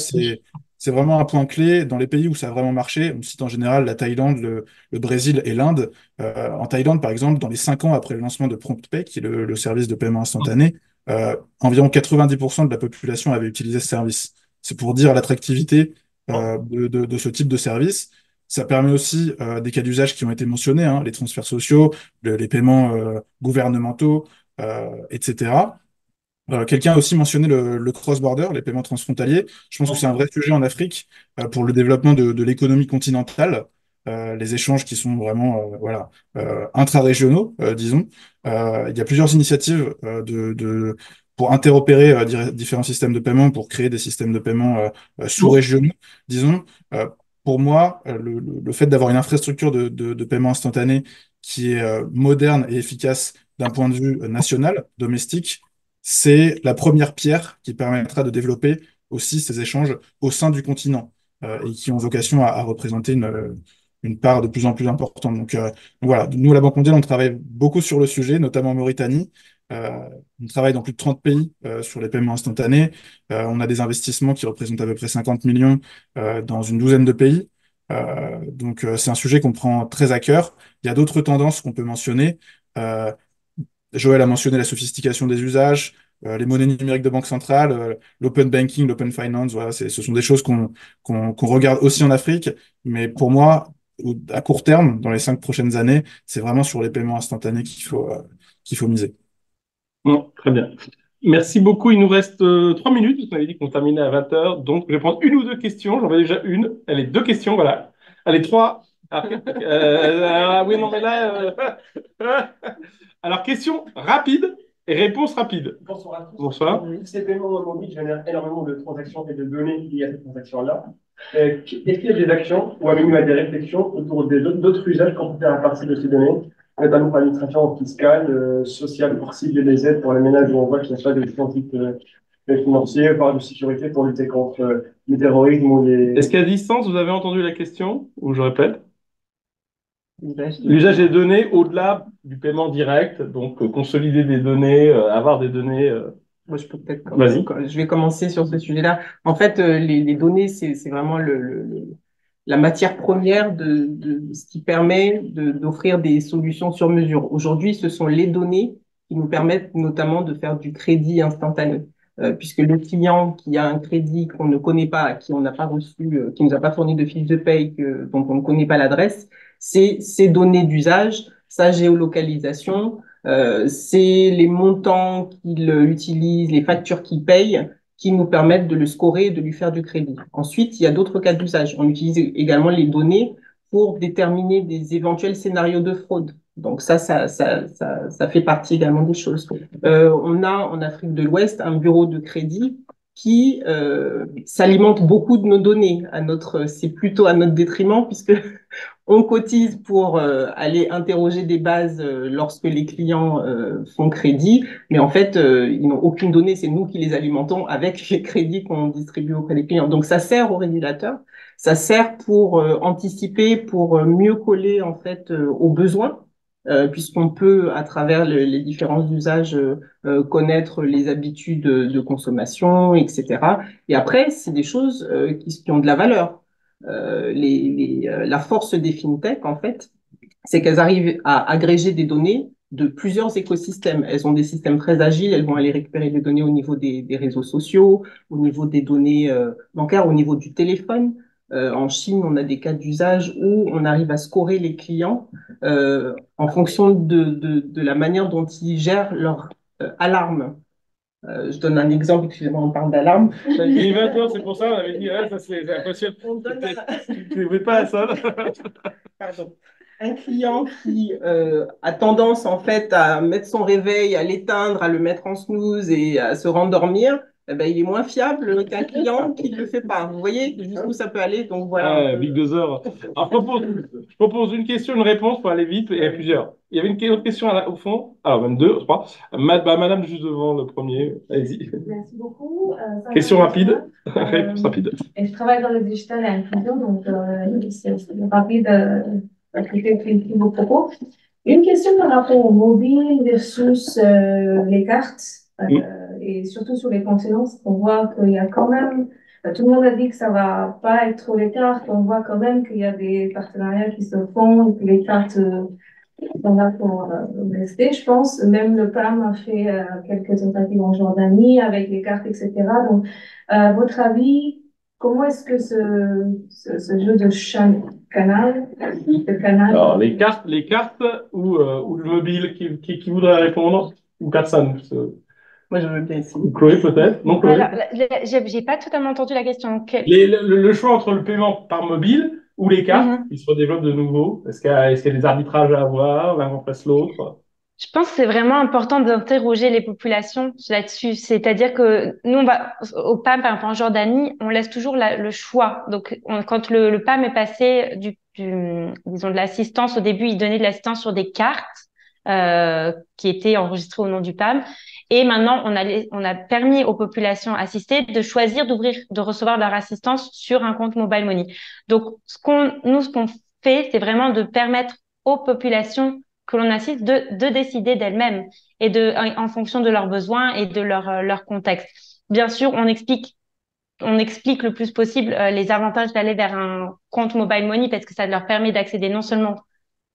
S3: c'est vraiment un point clé dans les pays où ça a vraiment marché. On cite en général la Thaïlande, le Brésil et l'Inde. En Thaïlande, par exemple, dans les 5 ans après le lancement de PromptPay, qui est le service de paiement instantané, environ 90% de la population avait utilisé ce service. C'est pour dire l'attractivité de ce type de service. Ça permet aussi des cas d'usage qui ont été mentionnés, hein, les transferts sociaux, les paiements gouvernementaux, etc. Quelqu'un a aussi mentionné le cross-border, les paiements transfrontaliers. Je pense que c'est un vrai sujet en Afrique pour le développement de l'économie continentale, les échanges qui sont vraiment voilà, intra-régionaux, disons. Il y a plusieurs initiatives pour interopérer différents systèmes de paiement, pour créer des systèmes de paiement sous-régionaux, disons. Euh, pour moi, le fait d'avoir une infrastructure de paiement instantané qui est moderne et efficace d'un point de vue national, domestique, c'est la première pierre qui permettra de développer aussi ces échanges au sein du continent et qui ont vocation à représenter une part de plus en plus importante. Donc voilà, nous, à la Banque mondiale, on travaille beaucoup sur le sujet, notamment en Mauritanie. Euh, on travaille dans plus de 30 pays sur les paiements instantanés. On a des investissements qui représentent à peu près 50 millions dans une douzaine de pays. Donc c'est un sujet qu'on prend très à cœur. Il y a d'autres tendances qu'on peut mentionner. Euh, Joël a mentionné la sophistication des usages, les monnaies numériques de banque centrale, l'open banking, l'open finance. Voilà, ce sont des choses qu'on regarde aussi en Afrique. Mais pour moi, à court terme, dans les 5 prochaines années, c'est vraiment sur les paiements instantanés qu'il faut miser.
S1: Bon, très bien. Merci beaucoup. Il nous reste 3 minutes. Vous m'avez dit qu'on terminait à 20 heures. Donc, je vais prendre une ou deux questions. J'en ai déjà une. Allez, deux questions, voilà. Allez, trois. Oui, non, mais là. Alors, question rapide et réponse rapide.
S6: Bonsoir à tous.
S1: Bonsoir.
S6: Ces paiements mobiles génèrent énormément de transactions et de données liées à ces transactions-là. Est-ce qu'il y a des actions ou à minima des réflexions autour d'autres usages qu'on peut faire à partir de ces données, notamment pour l'administration fiscale, sociale, pour cibler les aides pour les ménages où on voit qu'il n'y a pas de transit financier, voire de sécurité pour lutter contre le terrorisme ou les...
S1: Est-ce qu'à distance, vous avez entendu la question? Ou je répète? L'usage des données au-delà du paiement direct, donc consolider des données, avoir des données.
S5: Moi, je peux peut-être
S1: Vas-y.
S5: je vais commencer sur ce sujet-là. En fait, les données, c'est vraiment la matière première de ce qui permet d'offrir des solutions sur mesure. Aujourd'hui, ce sont les données qui nous permettent notamment de faire du crédit instantané. Puisque le client qui a un crédit qu'on ne connaît pas, qui on n'a pas reçu, qui nous a pas fourni de fiche de paye, dont on ne connaît pas l'adresse, c'est ces données d'usage, sa géolocalisation, c'est les montants qu'il utilise, les factures qu'il paye, qui nous permettent de le scorer et de lui faire du crédit. Ensuite, il y a d'autres cas d'usage. On utilise également les données pour déterminer des éventuels scénarios de fraude. Donc ça fait partie également des choses. On a en Afrique de l'Ouest un bureau de crédit qui s'alimente beaucoup de nos données. C'est plutôt à notre détriment puisque on cotise pour aller interroger des bases lorsque les clients font crédit, mais en fait, ils n'ont aucune donnée, c'est nous qui les alimentons avec les crédits qu'on distribue auprès des clients. Donc, ça sert aux régulateurs, ça sert pour anticiper, pour mieux coller en fait aux besoins, puisqu'on peut, à travers les différents usages, connaître les habitudes de consommation, etc. Et après, c'est des choses qui ont de la valeur. La force des fintech, en fait, c'est qu'elles arrivent à agréger des données de plusieurs écosystèmes. Elles ont des systèmes très agiles, elles vont aller récupérer des données au niveau des réseaux sociaux, au niveau des données bancaires, au niveau du téléphone. En Chine, on a des cas d'usage où on arrive à scorer les clients en fonction de la manière dont ils gèrent leur alarme. Je donne un exemple, excusez-moi, on parle d'alarme.
S1: Il est 20 heures, c'est pour ça, on avait dit, ça c'est impressionnant. Tu ne veux pas à ça.
S5: Pardon. Un client qui a tendance en fait à mettre son réveil, à l'éteindre, à le mettre en snooze et à se rendormir, eh ben, il est moins fiable qu'un client qui ne le fait pas. Vous voyez jusqu'où ça peut aller. Donc voilà.
S1: Big 2 heures. Alors, je propose une question, une réponse pour aller vite et plusieurs. Il y avait une autre question au fond. Alors, même deux, je crois. Madame, juste devant le premier. Allez-y.
S7: Merci beaucoup.
S1: Question rapide. Réponse rapide.
S7: Et je travaille dans le digital et l'inclusion, donc c'est rapide d'écouter vos propos. Une question par rapport au mobile versus les cartes, et surtout sur les continents, on voit qu'il y a quand même, tout le monde a dit que ça va pas être trop les cartes, on voit quand même qu'il y a des partenariats qui se font et que les cartes sont là pour rester, je pense. Même le PAM a fait quelques tentatives en Jordanie avec les cartes, etc. Donc, à votre avis, comment est-ce que ce jeu de canal,
S1: Alors, les cartes ou le mobile, qui voudrait répondre? Ou Katsan?
S5: Moi, je veux bien essayer.
S1: Ou Chloé, peut-être? Non, Chloé?
S2: Alors, j'ai pas totalement entendu la question.
S1: Le choix entre le paiement par mobile ou les cartes qui se redéveloppent de nouveau. Est-ce qu'il y a des arbitrages à avoir, l'un remplace l'autre?
S2: Je pense que c'est vraiment important d'interroger les populations là-dessus. C'est-à-dire que nous, au PAM, par exemple, en Jordanie, on laisse toujours le choix. Donc, quand le PAM est passé disons, de l'assistance, au début, il donnait de l'assistance sur des cartes qui étaient enregistrées au nom du PAM. Et maintenant, on a permis aux populations assistées de choisir de recevoir leur assistance sur un compte Mobile Money. Donc, ce qu'on fait, c'est vraiment de permettre aux populations que l'on assiste de décider d'elles-mêmes et en fonction de leurs besoins et de leur contexte. Bien sûr, on explique le plus possible les avantages d'aller vers un compte mobile money parce que ça leur permet d'accéder non seulement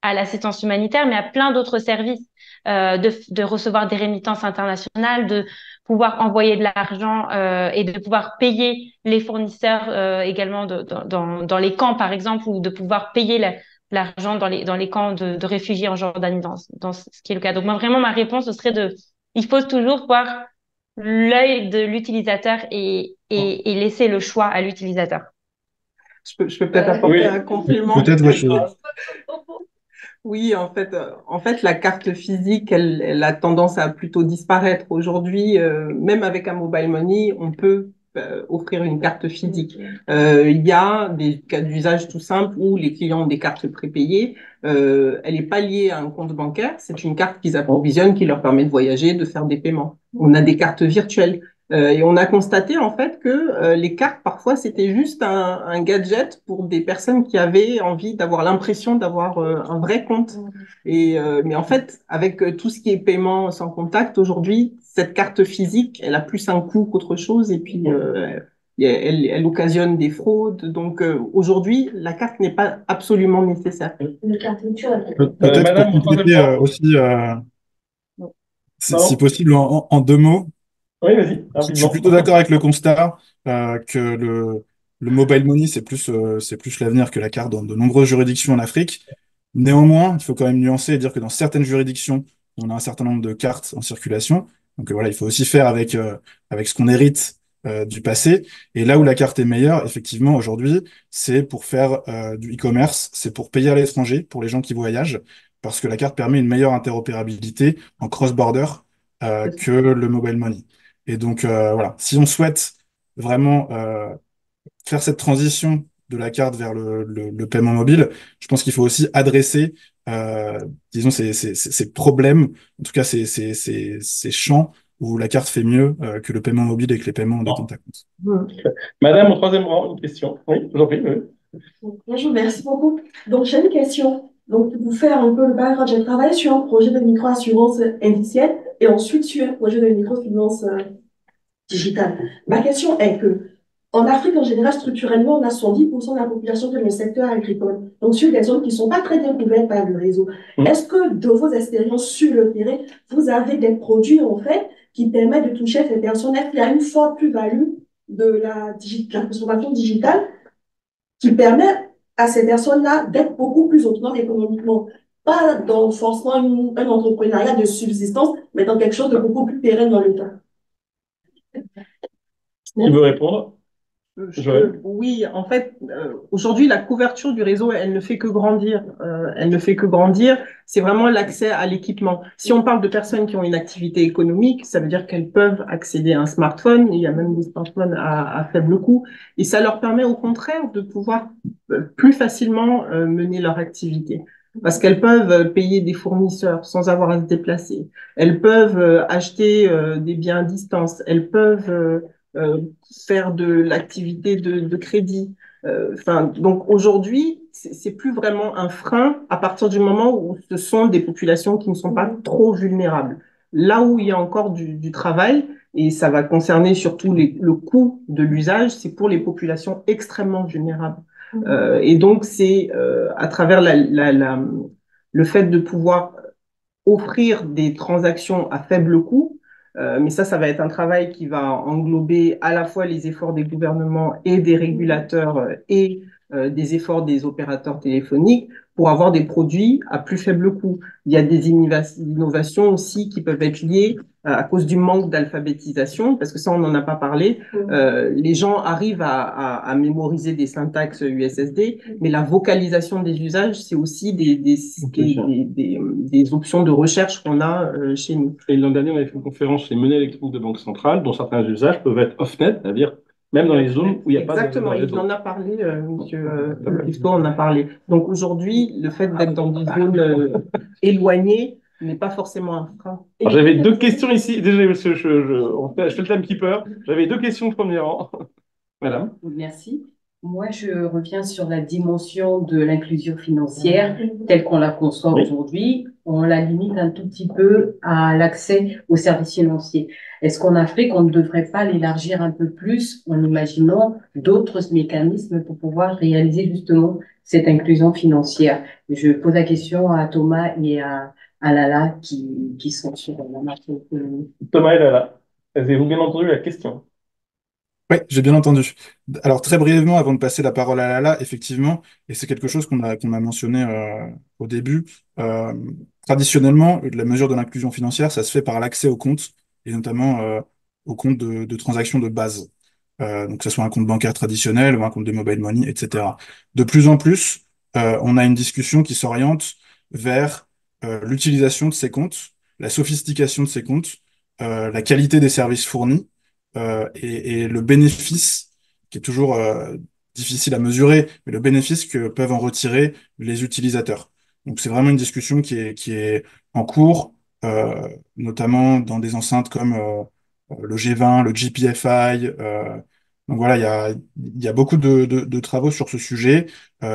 S2: à l'assistance humanitaire, mais à plein d'autres services, de recevoir des rémittances internationales, de pouvoir envoyer de l'argent et de pouvoir payer les fournisseurs également dans les camps, par exemple, ou de pouvoir payer l'argent dans les camps de réfugiés en Jordanie, dans ce qui est le cas. Donc, moi, vraiment, ma réponse, ce serait il faut toujours voir l'œil de l'utilisateur et laisser le choix à l'utilisateur.
S5: Je peux peut-être apporter un complément.
S3: Peut-être, ouais,
S5: Oui, en fait, la carte physique, elle a tendance à plutôt disparaître. Aujourd'hui, même avec un mobile money, on peut offrir une carte physique. Il y a des cas d'usage tout simples où les clients ont des cartes prépayées. Elle n'est pas liée à un compte bancaire. C'est une carte qu'ils approvisionnent qui leur permet de voyager, de faire des paiements. On a des cartes virtuelles. Et on a constaté en fait que les cartes, parfois, c'était juste un gadget pour des personnes qui avaient envie d'avoir l'impression d'avoir un vrai compte. Mais en fait, avec tout ce qui est paiement sans contact, aujourd'hui, cette carte physique, elle a plus un coût qu'autre chose et puis elle occasionne des fraudes. Donc aujourd'hui, la carte n'est pas absolument nécessaire.
S7: Une carte virtuelle.
S3: peut-être pour
S1: Madame, au troisième
S3: compléter
S1: rang.
S3: aussi, si
S1: Pardon?
S3: possible, en deux mots.
S1: Oui, vas-y,
S3: Je suis
S1: rapidement.
S3: plutôt d'accord avec le constat que le mobile money, c'est plus l'avenir que la carte dans de nombreuses juridictions en Afrique. Néanmoins, il faut quand même nuancer et dire que dans certaines juridictions, on a un certain nombre de cartes en circulation. Donc voilà, il faut aussi faire avec ce qu'on hérite du passé. Et là où la carte est meilleure, effectivement, aujourd'hui, c'est pour faire du e-commerce, c'est pour payer à l'étranger, pour les gens qui voyagent, parce que la carte permet une meilleure interopérabilité en cross-border que le mobile money. Et donc, voilà, si on souhaite vraiment faire cette transition de la carte vers le paiement mobile, je pense qu'il faut aussi adresser, euh, disons, ces problèmes, en tout cas ces champs où la carte fait mieux que le paiement mobile et que les paiements de compte à compte.
S1: Madame, au troisième rang, une question. Oui, je vous en prie. Oui.
S8: Bonjour, merci beaucoup. Donc, j'ai une question. Donc, pour vous faire un peu le background, j'ai travaillé sur un projet de microassurance indicielle et ensuite sur un projet de microfinance digitale. Ma question est que, en Afrique, en général, structurellement, on a 110% de la population dans le secteur agricole. Donc, sur des zones qui ne sont pas très bien couvertes par le réseau. Est-ce que, de vos expériences sur le terrain, vous avez des produits, en fait, qui permettent de toucher ces personnes? Est-ce qu'il y a une forte plus-value de la transformation digitale qui permet à ces personnes-là d'être beaucoup plus autonomes économiquement? Pas dans forcément un entrepreneuriat de subsistance, mais dans quelque chose de beaucoup plus pérenne dans le temps.
S1: Qui veut répondre?
S5: Oui, en fait, aujourd'hui, la couverture du réseau, elle ne fait que grandir. Elle ne fait que grandir. C'est vraiment l'accès à l'équipement. Si on parle de personnes qui ont une activité économique, ça veut dire qu'elles peuvent accéder à un smartphone. Il y a même des smartphones à faible coût. Et ça leur permet au contraire de pouvoir plus facilement mener leur activité. Parce qu'elles peuvent payer des fournisseurs sans avoir à se déplacer. Elles peuvent acheter des biens à distance. Elles peuvent faire de l'activité de crédit. Donc aujourd'hui, c'est plus vraiment un frein à partir du moment où ce sont des populations qui ne sont pas trop vulnérables. Là où il y a encore du travail, et ça va concerner surtout le coût de l'usage, c'est pour les populations extrêmement vulnérables. Et donc c'est à travers le fait de pouvoir offrir des transactions à faible coût. Mais ça va être un travail qui va englober à la fois les efforts des gouvernements et des régulateurs et des efforts des opérateurs téléphoniques pour avoir des produits à plus faible coût. Il y a des innovations aussi qui peuvent être liées à cause du manque d'alphabétisation, parce que ça, on n'en a pas parlé. Les gens arrivent à mémoriser des syntaxes USSD, mais la vocalisation des usages, c'est aussi des options de recherche qu'on a chez nous.
S1: Et l'an dernier, on avait fait une conférence sur les monnaies électroniques de banque centrale, dont certains usages peuvent être off-net, c'est-à-dire même dans les zones où il n'y a pas de réseau.
S5: Exactement, il en a parlé, monsieur Pisco en a parlé. Donc aujourd'hui, le fait d'être dans des zones éloignées n'est pas forcément un frein.
S1: J'avais deux questions ici. Désolé, monsieur, je fais le timekeeper. J'avais deux questions au premier rang. Madame.
S9: Merci. Moi, je reviens sur la dimension de l'inclusion financière telle qu'on la conçoit aujourd'hui. On la limite un tout petit peu à l'accès aux services financiers. Est-ce qu'en Afrique, on ne devrait pas l'élargir un peu plus en imaginant d'autres mécanismes pour pouvoir réaliser justement cette inclusion financière? Je pose la question à Thomas et à Lala qui sont sur la macroéconomie.
S1: Thomas et Lala, avez-vous bien entendu la question?
S3: Oui, j'ai bien entendu. Alors, très brièvement, avant de passer la parole à Lala, effectivement, et c'est quelque chose qu'on a mentionné au début, euh, traditionnellement, la mesure de l'inclusion financière, ça se fait par l'accès aux comptes, et notamment aux comptes de transactions de base. Donc, que ce soit un compte bancaire traditionnel ou un compte de mobile money, etc. De plus en plus, on a une discussion qui s'oriente vers l'utilisation de ces comptes, la sophistication de ces comptes, la qualité des services fournis et le bénéfice, qui est toujours difficile à mesurer, mais le bénéfice que peuvent en retirer les utilisateurs. Donc c'est vraiment une discussion qui est en cours, notamment dans des enceintes comme le G20, le GPFI. Donc voilà, il y a beaucoup de travaux sur ce sujet.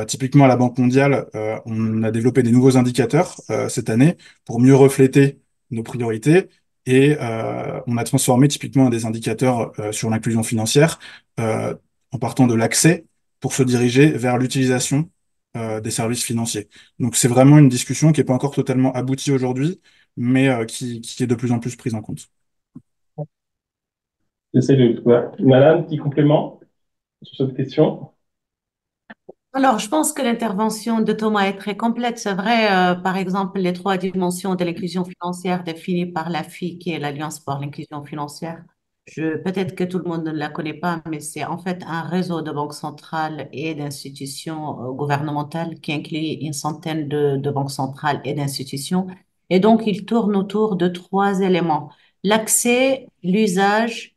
S3: Typiquement à la Banque mondiale, on a développé des nouveaux indicateurs cette année pour mieux refléter nos priorités. Et on a transformé typiquement des indicateurs sur l'inclusion financière euh, en partant de l'accès pour se diriger vers l'utilisation des services financiers. Donc c'est vraiment une discussion qui n'est pas encore totalement aboutie aujourd'hui, mais qui est de plus en plus prise en compte.
S1: J'essaie de trouver. Madame, petit complément sur cette question?
S4: Alors, je pense que l'intervention de Thomas est très complète. C'est vrai, par exemple, les trois dimensions de l'inclusion financière définies par la FI, qui est l'Alliance pour l'inclusion financière. Peut-être que tout le monde ne la connaît pas, mais c'est en fait un réseau de banques centrales et d'institutions gouvernementales qui inclut une centaine de banques centrales et d'institutions. Et donc, il tourne autour de trois éléments: l'accès, l'usage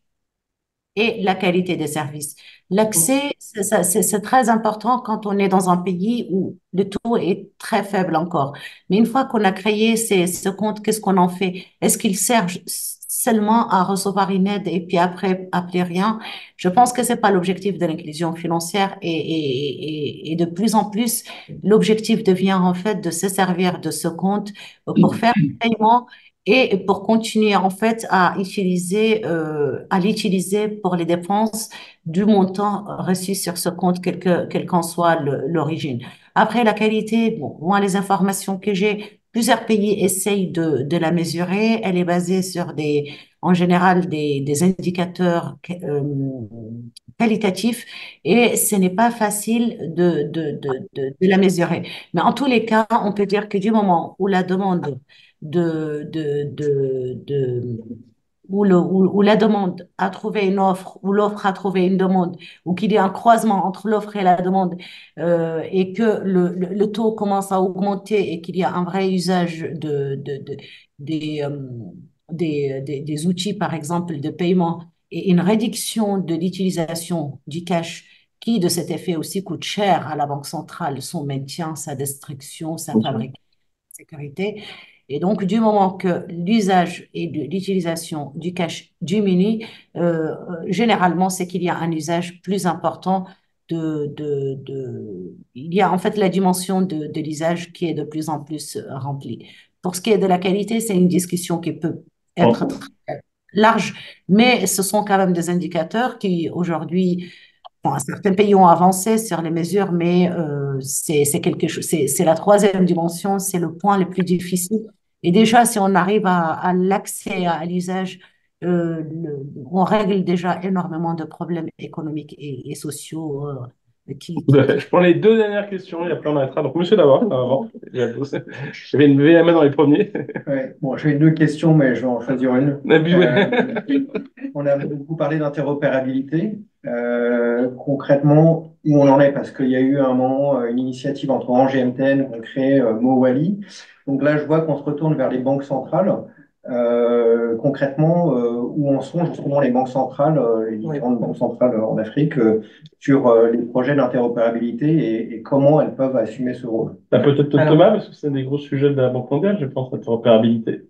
S4: et la qualité des services. L'accès, c'est très important quand on est dans un pays où le taux est très faible encore. Mais une fois qu'on a créé ce compte, qu'est-ce qu'on en fait? Est-ce qu'il sert seulement à recevoir une aide et puis après, à plus rien? Je pense que c'est pas l'objectif de l'inclusion financière et de plus en plus, l'objectif devient en fait de se servir de ce compte pour faire des paiements et pour continuer en fait à l'utiliser pour les dépenses du montant reçu sur ce compte, quelle qu'en soit l'origine. Après, la qualité, bon, moi, les informations que j'ai, plusieurs pays essayent de la mesurer. Elle est basée sur en général, des indicateurs qualitatifs et ce n'est pas facile de la mesurer. Mais en tous les cas, on peut dire que du moment où la demande de, de, de, de- où la demande a trouvé une offre, où l'offre a trouvé une demande, ou qu'il y a un croisement entre l'offre et la demande, et que le taux commence à augmenter et qu'il y a un vrai usage des, euh, des outils, par exemple, de paiement, et une réduction de l'utilisation du cash, qui de cet effet aussi coûte cher à la Banque centrale, son maintien, sa destruction, sa fabrication, sécurité. Et donc, du moment que l'usage et l'utilisation du cash diminue, généralement, c'est qu'il y a un usage plus important Il y a en fait la dimension de l'usage qui est de plus en plus remplie. Pour ce qui est de la qualité, c'est une discussion qui peut être très large, mais ce sont quand même des indicateurs qui, aujourd'hui, bon, certains pays ont avancé sur les mesures, mais c'est quelque chose, c'est la troisième dimension, c'est le point le plus difficile. Et déjà, si on arrive à l'accès, à l'usage, on règle déjà énormément de problèmes économiques et sociaux
S1: Je prends les deux dernières questions et après on arrêtera. Donc, monsieur d'abord, avant. J'avais une lever la main dans les premiers.
S10: Ouais. Bon, j'ai deux questions, mais je vais en choisir une. On a beaucoup parlé d'interopérabilité. Concrètement, où on en est, parce qu'il y a eu un moment une initiative entre Orange et MTN qui ont créé Mowali. Donc là, je vois qu'on se retourne vers les banques centrales. Concrètement, où en sont justement les banques centrales, les différentes banques centrales en Afrique, sur les projets d'interopérabilité et comment elles peuvent assumer ce rôle.
S1: Peut-être Thomas, parce que c'est un des gros sujets de la Banque mondiale, je pense, l'interopérabilité.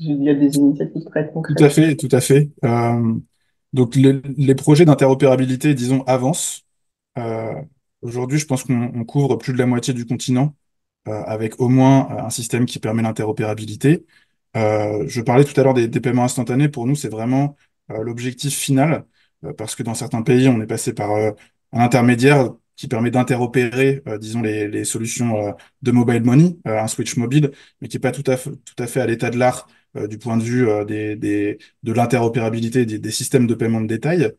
S5: Il y a des initiatives très concrètes.
S3: Tout à fait, tout à fait. Donc les projets d'interopérabilité, disons, avancent. Euh, Aujourd'hui, je pense qu'on couvre plus de la moitié du continent avec au moins un système qui permet l'interopérabilité. Je parlais tout à l'heure des paiements instantanés. Pour nous, c'est vraiment l'objectif final, parce que dans certains pays, on est passé par un intermédiaire qui permet d'interopérer, disons, les solutions de mobile money, un switch mobile, mais qui n'est pas tout à fait à l'état de l'art du point de vue de l'interopérabilité des systèmes de paiement de détail.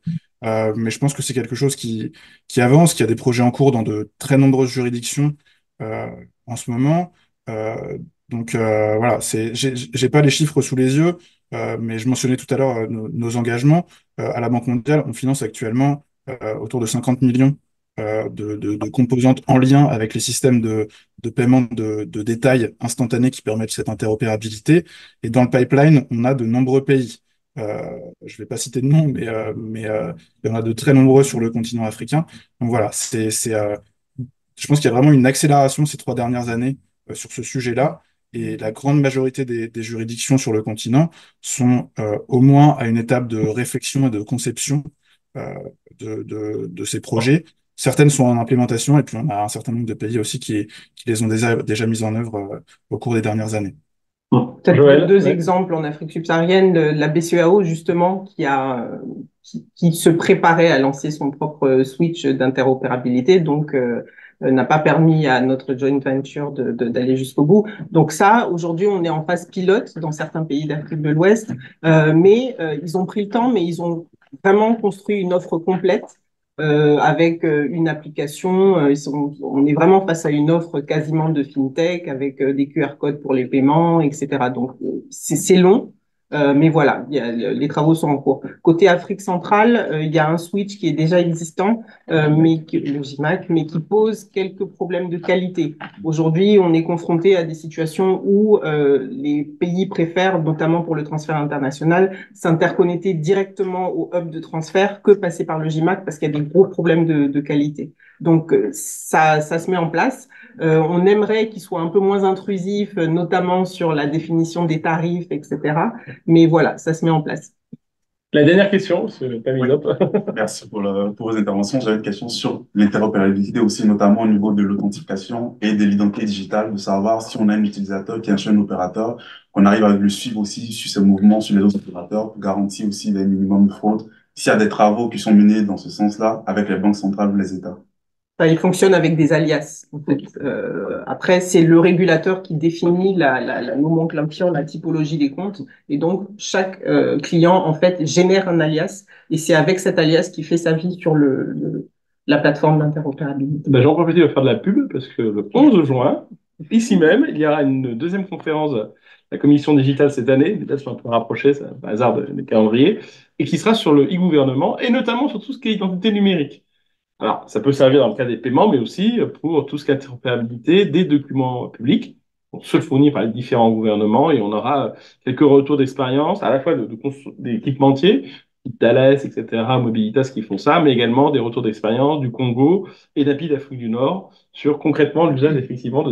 S3: Mais je pense que c'est quelque chose qui avance, qui a des projets en cours dans de très nombreuses juridictions euh, en ce moment. Voilà, j'ai pas les chiffres sous les yeux, mais je mentionnais tout à l'heure nos engagements. À la Banque mondiale, on finance actuellement autour de 50 millions de composantes en lien avec les systèmes de paiement de détail instantanés qui permettent cette interopérabilité. Et dans le pipeline, on a de nombreux pays. Je ne vais pas citer de nom, mais il y en a de très nombreux sur le continent africain. Donc voilà, je pense qu'il y a vraiment une accélération ces 3 dernières années sur ce sujet-là. Et la grande majorité des juridictions sur le continent sont au moins à une étape de réflexion et de conception euh, de ces projets. Certaines sont en implémentation et puis on a un certain nombre de pays aussi qui les ont déjà mises en œuvre au cours des dernières années.
S5: Peut-être
S1: Joël,
S5: deux
S1: ouais.
S5: exemples en Afrique subsaharienne, la BCEAO justement qui se préparait à lancer son propre switch d'interopérabilité, donc n'a pas permis à notre joint venture d'aller jusqu'au bout. Donc ça, aujourd'hui, on est en phase pilote dans certains pays d'Afrique de l'Ouest, mais ils ont pris le temps, mais ils ont vraiment construit une offre complète avec une application. On est vraiment face à une offre quasiment de fintech avec des QR codes pour les paiements, etc. Donc, c'est long, mais voilà, les travaux sont en cours. Côté Afrique centrale, il y a un switch qui est déjà existant, le GIMAC, mais qui pose quelques problèmes de qualité. Aujourd'hui, on est confronté à des situations où les pays préfèrent, notamment pour le transfert international, s'interconnecter directement au hub de transfert que passer par le GIMAC parce qu'il y a des gros problèmes de qualité. Donc, ça se met en place. On aimerait qu'il soit un peu moins intrusif, notamment sur la définition des tarifs, etc. Mais voilà, ça se met en place.
S1: La dernière question, parce que pas mis
S11: Oui.
S1: up.
S11: Merci pour vos interventions. J'avais une question sur l'interopérabilité aussi, notamment au niveau de l'authentification et de l'identité digitale, de savoir si on a un utilisateur qui est un jeune opérateur, qu'on arrive à le suivre aussi sur ses mouvements sur les autres opérateurs pour garantir aussi des minimums de fraude. S'il y a des travaux qui sont menés dans ce sens-là avec les banques centrales ou les États.
S5: Enfin, il fonctionne avec des alias, en fait. Après, c'est le régulateur qui définit la nomenclature, la typologie des comptes. Et donc, chaque client, en fait, génère un alias. Et c'est avec cet alias qu'il fait sa vie sur la plateforme d'interopérabilité.
S1: Ben, j'en profite de faire de la pub parce que le 11 juin, ici même, il y aura une deuxième conférence de la commission digitale cette année, les dates sont un peu rapprochées, c'est un hasard des calendriers, et qui sera sur le e-gouvernement et notamment sur tout ce qui est identité numérique. Alors, ça peut servir dans le cas des paiements, mais aussi pour tout ce qui est interopérabilité des documents publics, donc ceux fournis par les différents gouvernements, et on aura quelques retours d'expérience, à la fois d'équipementiers, Thales, etc., Mobilitas qui font ça, mais également des retours d'expérience du Congo et d'API d'Afrique du Nord sur concrètement l'usage effectivement de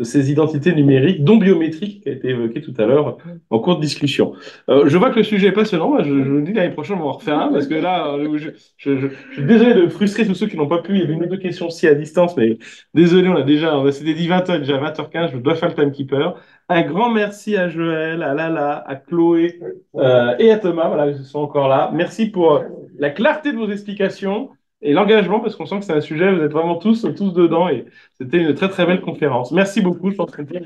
S1: ces identités numériques, dont biométriques, qui a été évoqué tout à l'heure en cours de discussion. Je vois que le sujet est passionnant. Je vous dis l'année prochaine, on va en refaire un parce que là, je suis désolé de frustrer tous ceux qui n'ont pas pu. Il y avait une ou deux questions aussi à distance, mais désolé, c'était dit 20h, déjà 20h15, je dois faire le timekeeper. Un grand merci à Joël, à Lala, à Chloé et à Thomas, voilà, ils sont encore là. Merci pour la clarté de vos explications et l'engagement, parce qu'on sent que c'est un sujet, vous êtes vraiment tous dedans et c'était une très très belle conférence. Merci beaucoup, je pense qu'on peut